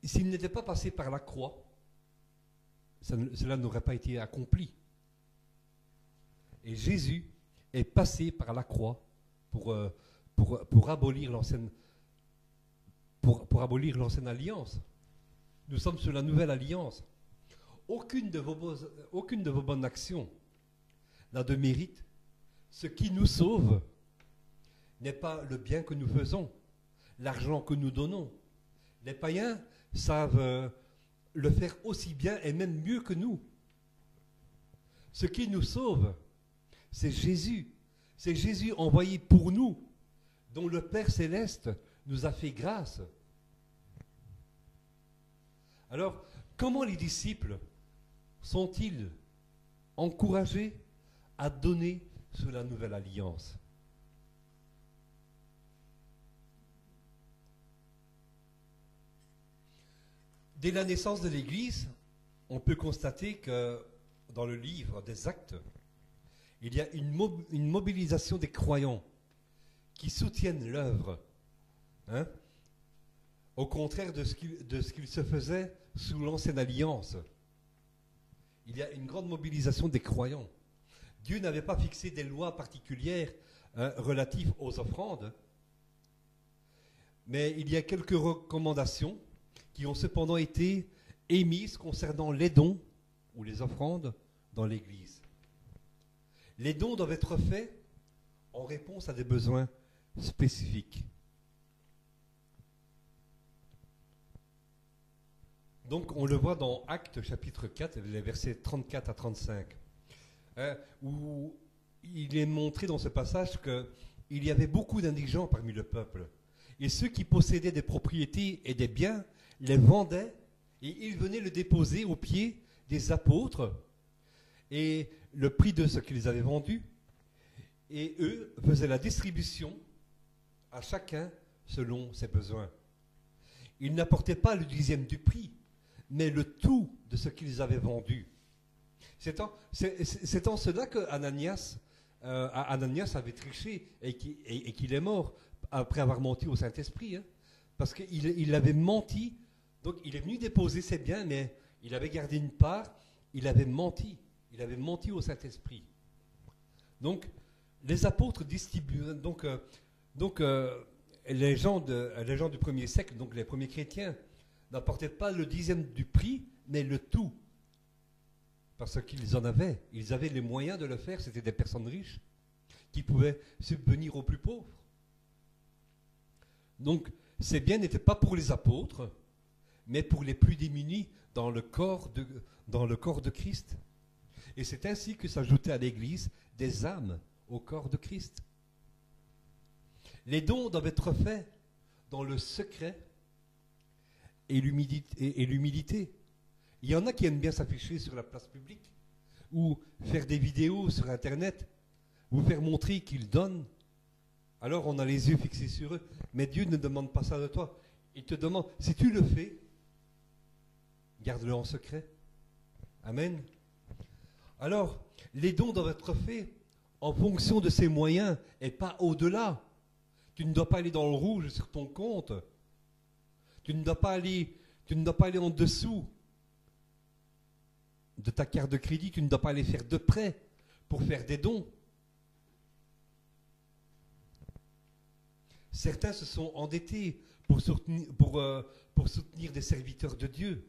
Speaker 1: s'il n'était pas passé par la croix, cela n'aurait pas été accompli. Et Jésus est passé par la croix pour abolir l'ancienne alliance. Nous sommes sur la nouvelle alliance. Aucune de vos bonnes actions n'a de mérite. Ce qui nous sauve n'est pas le bien que nous faisons, l'argent que nous donnons. Les païens savent le faire aussi bien et même mieux que nous. Ce qui nous sauve, c'est Jésus. C'est Jésus envoyé pour nous, dont le Père céleste nous a fait grâce. Alors, comment les disciples sont-ils encouragés à donner sous la nouvelle alliance? Dès la naissance de l'Église, on peut constater que dans le livre des Actes, il y a une mobilisation des croyants qui soutiennent l'œuvre, hein, au contraire de ce qu'il se faisait sous l'ancienne alliance. Il y a une grande mobilisation des croyants. Dieu n'avait pas fixé des lois particulières relatives aux offrandes, mais il y a quelques recommandations qui ont cependant été émises concernant les dons ou les offrandes dans l'Église. Les dons doivent être faits en réponse à des besoins spécifiques. Donc on le voit dans Actes chapitre 4, les versets 34 à 35, où il est montré dans ce passage qu'il y avait beaucoup d'indigents parmi le peuple. Et ceux qui possédaient des propriétés et des biens les vendaient et ils venaient le déposer aux pieds des apôtres et le prix de ce qu'ils avaient vendu. Et eux faisaient la distribution à chacun selon ses besoins. Ils n'apportaient pas le dixième du prix, mais le tout de ce qu'ils avaient vendu. C'est en cela que Ananias avait triché et qu'il est mort après avoir menti au Saint-Esprit. Hein, parce qu'il avait menti, donc il est venu déposer ses biens, mais il avait gardé une part, il avait menti au Saint-Esprit. Donc, les apôtres distribuaient, les gens du premier siècle, donc les premiers chrétiens, n'apportaient pas le dixième du prix, mais le tout. Parce qu'ils en avaient. Ils avaient les moyens de le faire. C'était des personnes riches qui pouvaient subvenir aux plus pauvres. Donc, ces biens n'étaient pas pour les apôtres, mais pour les plus démunis dans le corps de Christ. Et c'est ainsi que s'ajoutaient à l'Église des âmes au corps de Christ. Les dons doivent être faits dans le secret et l'humilité. Il y en a qui aiment bien s'afficher sur la place publique, ou faire des vidéos sur Internet, ou faire montrer qu'ils donnent. Alors on a les yeux fixés sur eux. Mais Dieu ne demande pas ça de toi. Il te demande, si tu le fais, garde-le en secret. Amen. Alors, les dons doivent être faits en fonction de ses moyens et pas au-delà. Tu ne dois pas aller dans le rouge sur ton compte. Tu ne dois pas aller en dessous de ta carte de crédit. Tu ne dois pas aller faire de prêts pour faire des dons. Certains se sont endettés pour soutenir des serviteurs de Dieu,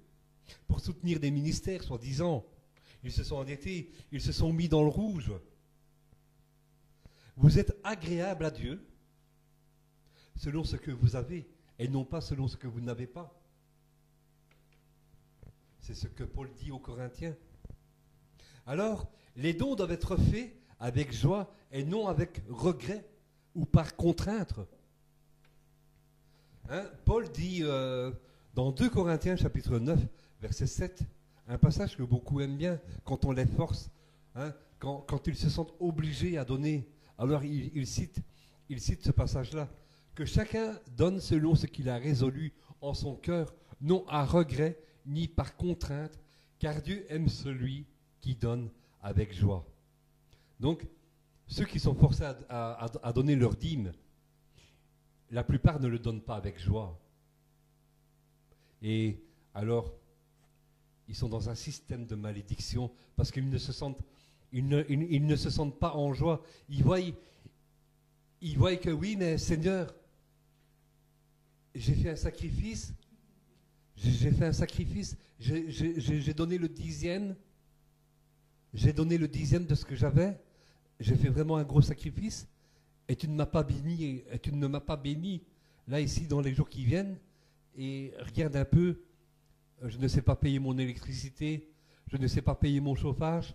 Speaker 1: pour soutenir des ministères, soi-disant. Ils se sont endettés, ils se sont mis dans le rouge. Vous êtes agréable à Dieu selon ce que vous avez et non pas selon ce que vous n'avez pas. C'est ce que Paul dit aux Corinthiens. Alors, les dons doivent être faits avec joie et non avec regret ou par contrainte. Paul dit dans 2 Corinthiens chapitre 9, verset 7, un passage que beaucoup aiment bien, quand on les force, quand ils se sentent obligés à donner. Alors il cite ce passage-là, que chacun donne selon ce qu'il a résolu en son cœur, non à regret ni par contrainte, car Dieu aime celui qui donne avec joie. Donc, ceux qui sont forcés à donner leur dîme, la plupart ne le donnent pas avec joie. Et alors, ils sont dans un système de malédiction parce qu'ils ne se sentent, ils ne se sentent pas en joie. Ils voient que oui, mais Seigneur, j'ai fait un sacrifice, j'ai donné le dixième, de ce que j'avais, j'ai fait vraiment un gros sacrifice, et tu ne m'as pas béni, là ici dans les jours qui viennent, et regarde un peu, je ne sais pas payer mon électricité, je ne sais pas payer mon chauffage,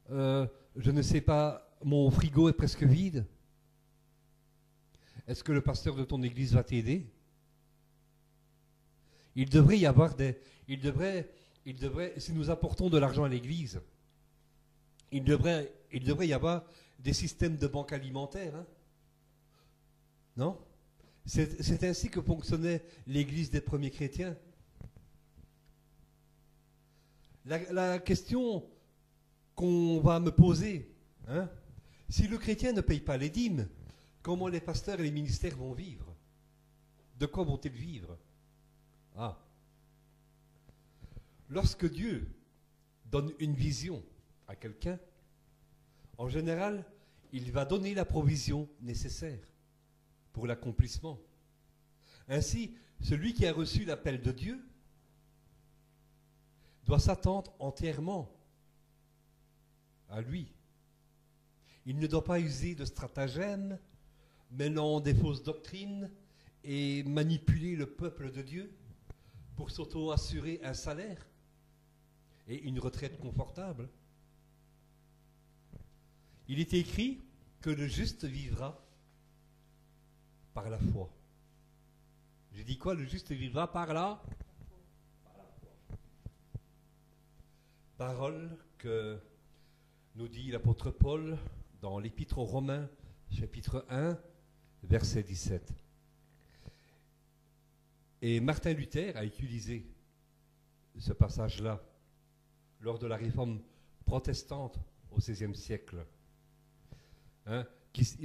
Speaker 1: je ne sais pas, mon frigo est presque vide. Est-ce que le pasteur de ton église va t'aider? Il devrait y avoir si nous apportons de l'argent à l'église, il devrait y avoir des systèmes de banque alimentaire. Non? C'est ainsi que fonctionnait l'église des premiers chrétiens. La question qu'on va me poser, si le chrétien ne paye pas les dîmes, comment les pasteurs et les ministères vont vivre? De quoi vont-ils vivre? Lorsque Dieu donne une vision à quelqu'un, en général, il va donner la provision nécessaire pour l'accomplissement. Ainsi, celui qui a reçu l'appel de Dieu doit s'attendre entièrement à lui. Il ne doit pas user de stratagèmes, mêlant des fausses doctrines et manipuler le peuple de Dieu pour s'auto-assurer un salaire et une retraite confortable. Il est écrit que le juste vivra par la foi. J'ai dit quoi? Le juste vivra par la foi. Parole que nous dit l'apôtre Paul dans l'Épître aux Romains, chapitre 1, verset 17. Et Martin Luther a utilisé ce passage-là lors de la réforme protestante au XVIe siècle.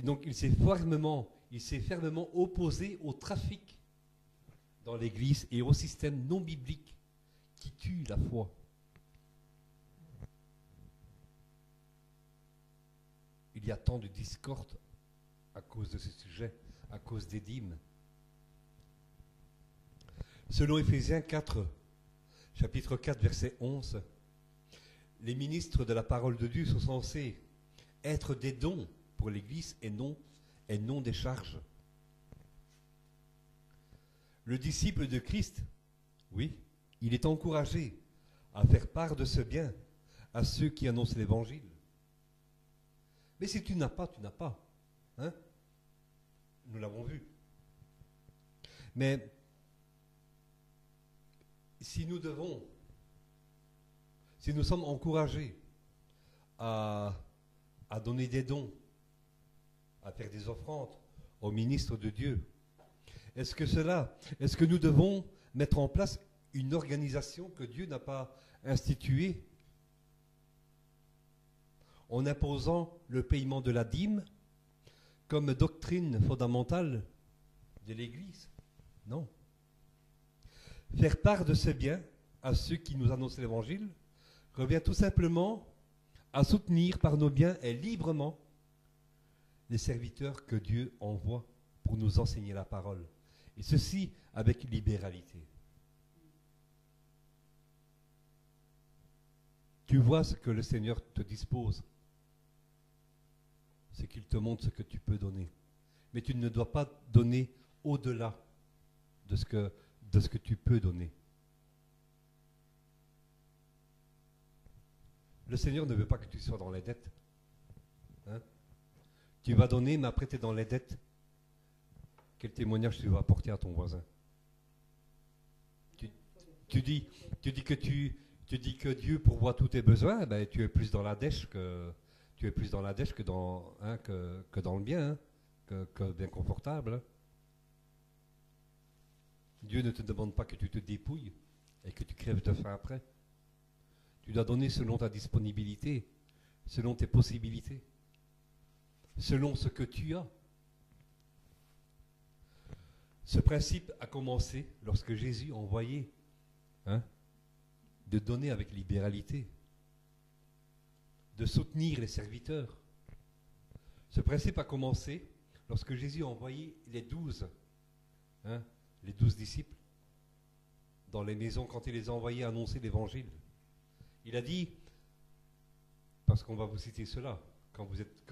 Speaker 1: Donc il s'est fermement opposé au trafic dans l'Église et au système non biblique qui tue la foi. Il y a tant de discorde à cause de ce sujet, à cause des dîmes. Selon Éphésiens 4, chapitre 4, verset 11, les ministres de la parole de Dieu sont censés être des dons pour l'Église et non des charges. Le disciple de Christ, oui, il est encouragé à faire part de ce bien à ceux qui annoncent l'Évangile. Mais si tu n'as pas, tu n'as pas. Hein? Nous l'avons vu. Mais si nous sommes encouragés à donner des dons, à faire des offrandes aux ministres de Dieu, est-ce que nous devons mettre en place une organisation que Dieu n'a pas instituée en imposant le paiement de la dîme comme doctrine fondamentale de l'Église? Non. Faire part de ce bien à ceux qui nous annoncent l'Évangile revient tout simplement à soutenir par nos biens et librement les serviteurs que Dieu envoie pour nous enseigner la parole. Et ceci avec libéralité. Tu vois ce que le Seigneur te dispose. C'est qu'il te montre ce que tu peux donner. Mais tu ne dois pas donner au-delà de ce que tu peux donner. Le Seigneur ne veut pas que tu sois dans les dettes. Hein? Tu vas donner, mais après tu es dans les dettes. Quel témoignage tu vas apporter à ton voisin? Tu dis que Dieu pourvoit tous tes besoins, ben tu es plus dans la dèche que dans le bien, hein, que bien confortable. Hein. Dieu ne te demande pas que tu te dépouilles et que tu crèves de faim après. Tu dois donner selon ta disponibilité, selon tes possibilités, selon ce que tu as. Ce principe a commencé lorsque Jésus a envoyé de donner avec libéralité, de soutenir les serviteurs. Ce principe a commencé lorsque Jésus a envoyé les 12 disciples dans les maisons quand il les a envoyés annoncer l'Évangile. Il a dit, parce qu'on va vous citer cela, quand vous dites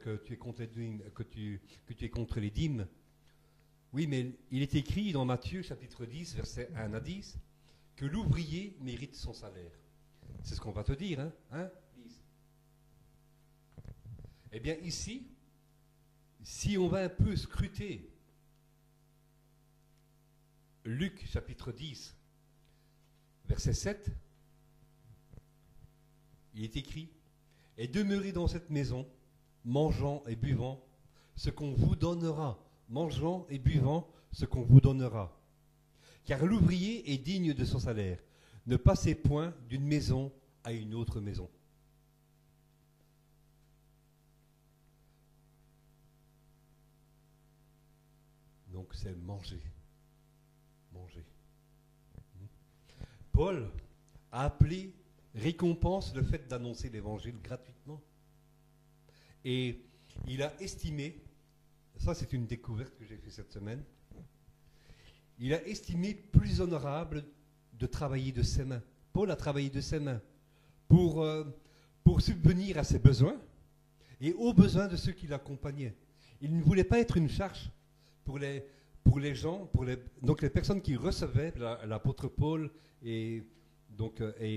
Speaker 1: que tu es contre les dîmes, que tu es contre les dîmes. Oui, mais il est écrit dans Matthieu chapitre 10, versets 1 à 10, que l'ouvrier mérite son salaire. C'est ce qu'on va te dire, hein, Lise. Eh bien ici, si on va un peu scruter Luc chapitre 10, verset 7, il est écrit « Et demeurez dans cette maison, mangeant et buvant ce qu'on vous donnera. » Mangeant et buvant ce qu'on vous donnera. Car l'ouvrier est digne de son salaire. Ne passez point d'une maison à une autre maison. Donc c'est manger. Manger. Paul a appelé récompense le fait d'annoncer l'évangile gratuitement. Et il a estimé, ça c'est une découverte que j'ai faite cette semaine, il a estimé plus honorable de travailler de ses mains. Paul a travaillé de ses mains pour subvenir à ses besoins et aux besoins de ceux qui l'accompagnaient. Il ne voulait pas être une charge pour les gens, donc les personnes qui recevaient l'apôtre Paul et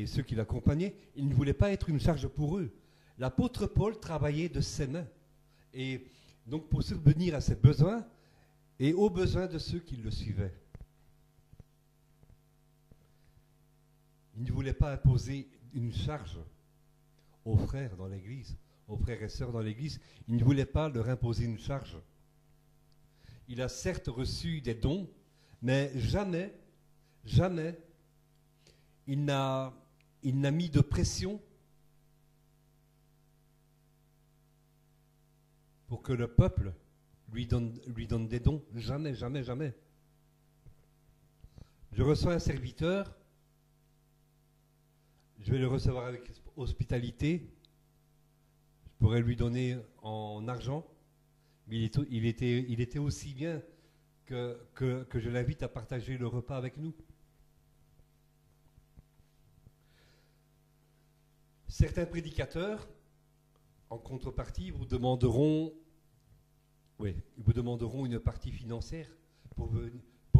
Speaker 1: ceux qui l'accompagnaient. Il ne voulait pas être une charge pour eux. L'apôtre Paul travaillait de ses mains et donc pour subvenir à ses besoins et aux besoins de ceux qui le suivaient. Il ne voulait pas imposer une charge aux frères dans l'Église, aux frères et sœurs dans l'Église. Il ne voulait pas leur imposer une charge. Il a certes reçu des dons, mais jamais il n'a mis de pression pour que le peuple lui donne des dons. Jamais. Je reçois un serviteur, je vais le recevoir avec hospitalité, je pourrais lui donner en argent, mais il était aussi bien que je l'invite à partager le repas avec nous. Certains prédicateurs, en contrepartie, vous demanderont une partie financière pour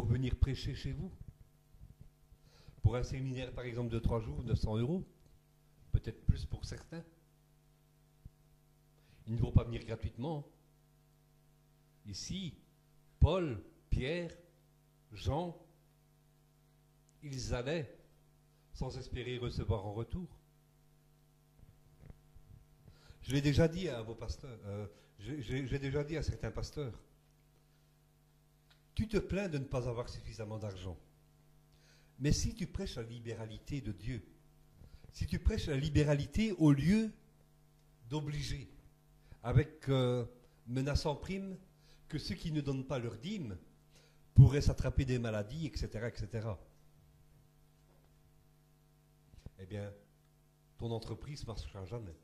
Speaker 1: venir prêcher chez vous. Pour un séminaire, par exemple, de 3 jours, 900 €, peut-être plus pour certains. Ils ne vont pas venir gratuitement. Ici, Paul, Pierre, Jean, ils allaient sans espérer recevoir en retour. Je l'ai déjà dit à vos pasteurs, j'ai déjà dit à certains pasteurs, tu te plains de ne pas avoir suffisamment d'argent. Mais si tu prêches la libéralité de Dieu, si tu prêches la libéralité au lieu d'obliger, avec menaçant prime, que ceux qui ne donnent pas leur dîme pourraient s'attraper des maladies, etc., etc., eh bien, ton entreprise ne marchera jamais.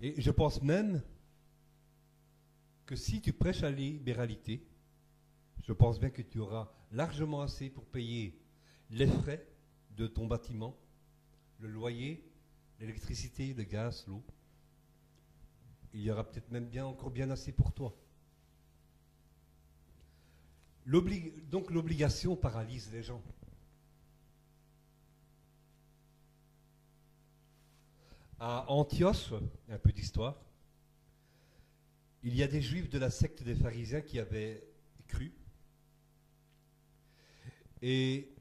Speaker 1: Et je pense même que si tu prêches la libéralité, je pense bien que tu auras largement assez pour payer les frais de ton bâtiment, le loyer, l'électricité, le gaz, l'eau. Il y aura peut-être même encore bien assez pour toi. Donc l'obligation paralyse les gens. À Antioche, un peu d'histoire, il y a des juifs de la secte des pharisiens qui avaient cru. Et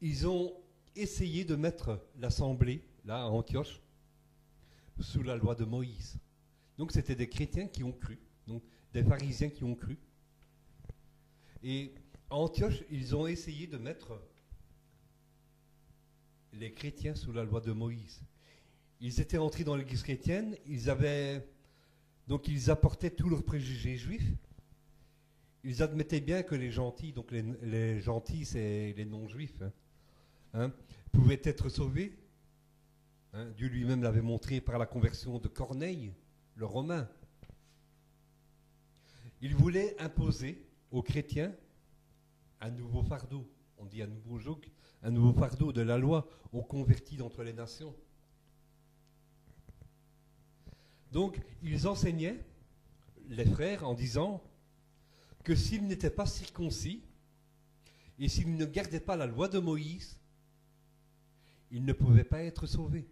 Speaker 1: ils ont essayé de mettre l'assemblée, là, à Antioche, sous la loi de Moïse. Donc c'était des chrétiens qui ont cru, donc des pharisiens qui ont cru. Et à Antioche, ils ont essayé de mettre les chrétiens sous la loi de Moïse. Ils étaient entrés dans l'église chrétienne, ils apportaient tous leurs préjugés juifs. Ils admettaient bien que les gentils, donc les gentils, c'est les non-juifs, pouvaient être sauvés. Dieu lui-même l'avait montré par la conversion de Corneille, le Romain. Il voulait imposer aux chrétiens un nouveau fardeau. On dit un nouveau joug, un nouveau fardeau de la loi aux convertis d'entre les nations. Donc, ils enseignaient, les frères, en disant que s'ils n'étaient pas circoncis et s'ils ne gardaient pas la loi de Moïse, ils ne pouvaient pas être sauvés.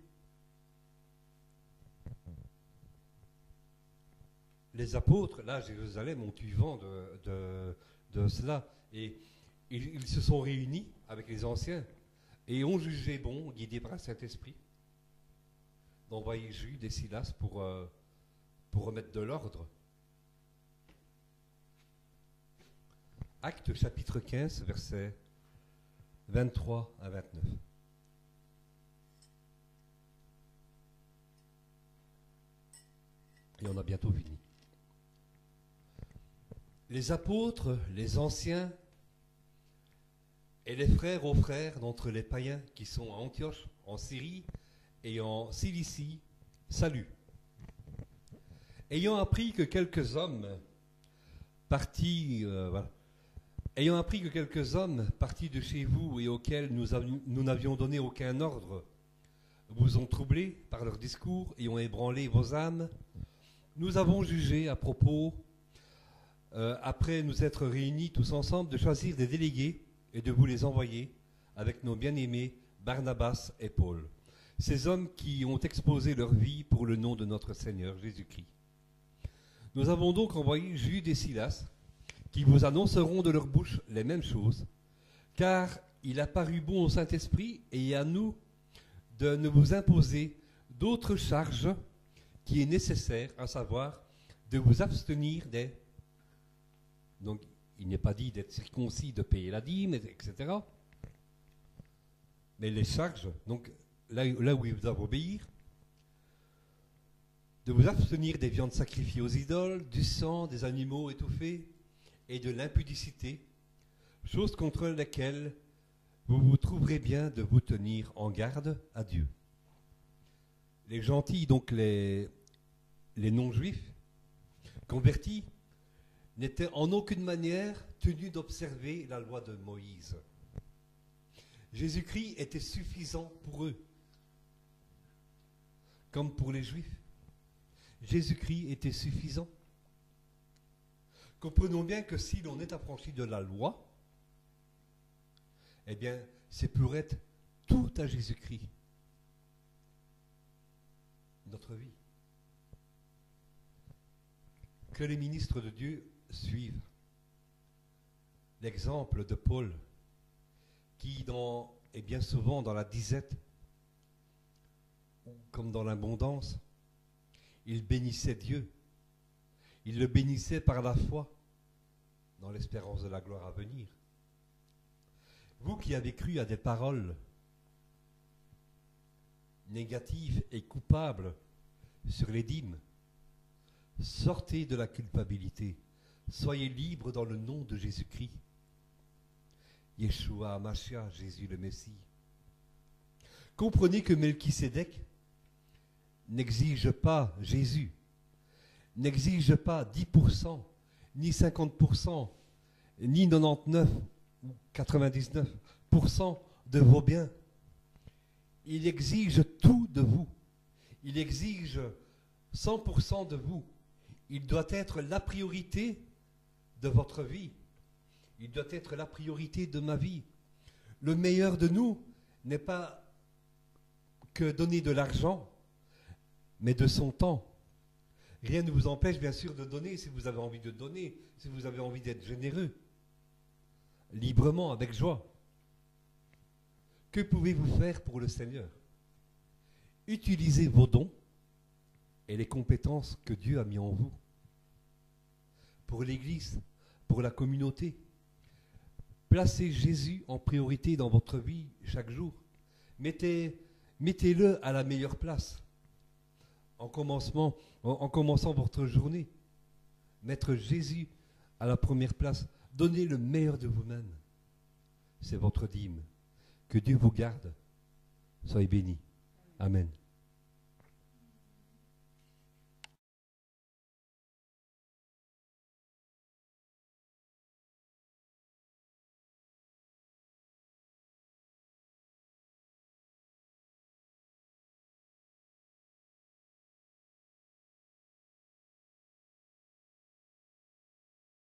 Speaker 1: Les apôtres, là, à Jérusalem, ont eu vent de cela. Et ils se sont réunis avec les anciens et ont jugé bon, guidés par le Saint-Esprit, d'envoyer Jude et Silas pour remettre de l'ordre. Actes chapitre 15, versets 23 à 29. Et on a bientôt fini. Les apôtres, les anciens et les frères aux frères d'entre les païens qui sont à Antioche, en Syrie et en Cilicie, salut. Ayant appris que quelques hommes partis de chez vous et auxquels nous n'avions donné aucun ordre vous ont troublés par leurs discours et ont ébranlé vos âmes, nous avons jugé à propos, après nous être réunis tous ensemble, de choisir des délégués et de vous les envoyer avec nos bien-aimés Barnabas et Paul, ces hommes qui ont exposé leur vie pour le nom de notre Seigneur Jésus-Christ. Nous avons donc envoyé Jude et Silas, qui vous annonceront de leur bouche les mêmes choses, car il a paru bon au Saint-Esprit et à nous de ne vous imposer d'autres charges qui est nécessaire, à savoir de vous abstenir des... Donc, il n'est pas dit d'être circoncis, de payer la dîme, etc. Mais les charges, donc là où ils doivent obéir, de vous abstenir des viandes sacrifiées aux idoles, du sang, des animaux étouffés et de l'impudicité, choses contre lesquelles vous vous trouverez bien de vous tenir en garde à Dieu. Les gentils, donc les non-juifs, convertis, n'étaient en aucune manière tenus d'observer la loi de Moïse. Jésus-Christ était suffisant pour eux, comme pour les Juifs. Jésus-Christ était suffisant. Comprenons bien que si l'on est affranchi de la loi, eh bien, c'est pour être tout à Jésus-Christ, notre vie. Que les ministres de Dieu suivent l'exemple de Paul, qui, et bien souvent dans la disette, comme dans l'abondance, il bénissait Dieu. Il le bénissait par la foi, dans l'espérance de la gloire à venir. Vous qui avez cru à des paroles négatives et coupables sur les dîmes, sortez de la culpabilité. Soyez libres dans le nom de Jésus-Christ. Yeshua Mashiach, Jésus le Messie. Comprenez que Melchisédek n'exige pas Jésus, n'exige pas 10%, ni 50%, ni 99 ou 99% de vos biens. Il exige tout de vous. Il exige 100% de vous. Il doit être la priorité de votre vie. Il doit être la priorité de ma vie. Le meilleur de nous n'est pas que donner de l'argent, mais de son temps. Rien ne vous empêche bien sûr de donner si vous avez envie de donner, si vous avez envie d'être généreux, librement, avec joie. Que pouvez-vous faire pour le Seigneur? Utilisez vos dons et les compétences que Dieu a mis en vous. Pour l'Église, pour la communauté. Placez Jésus en priorité dans votre vie chaque jour. Mettez-le à la meilleure place. En commençant votre journée, mettre Jésus à la première place. Donnez le meilleur de vous-même. C'est votre dîme. Que Dieu vous garde. Soyez bénis. Amen.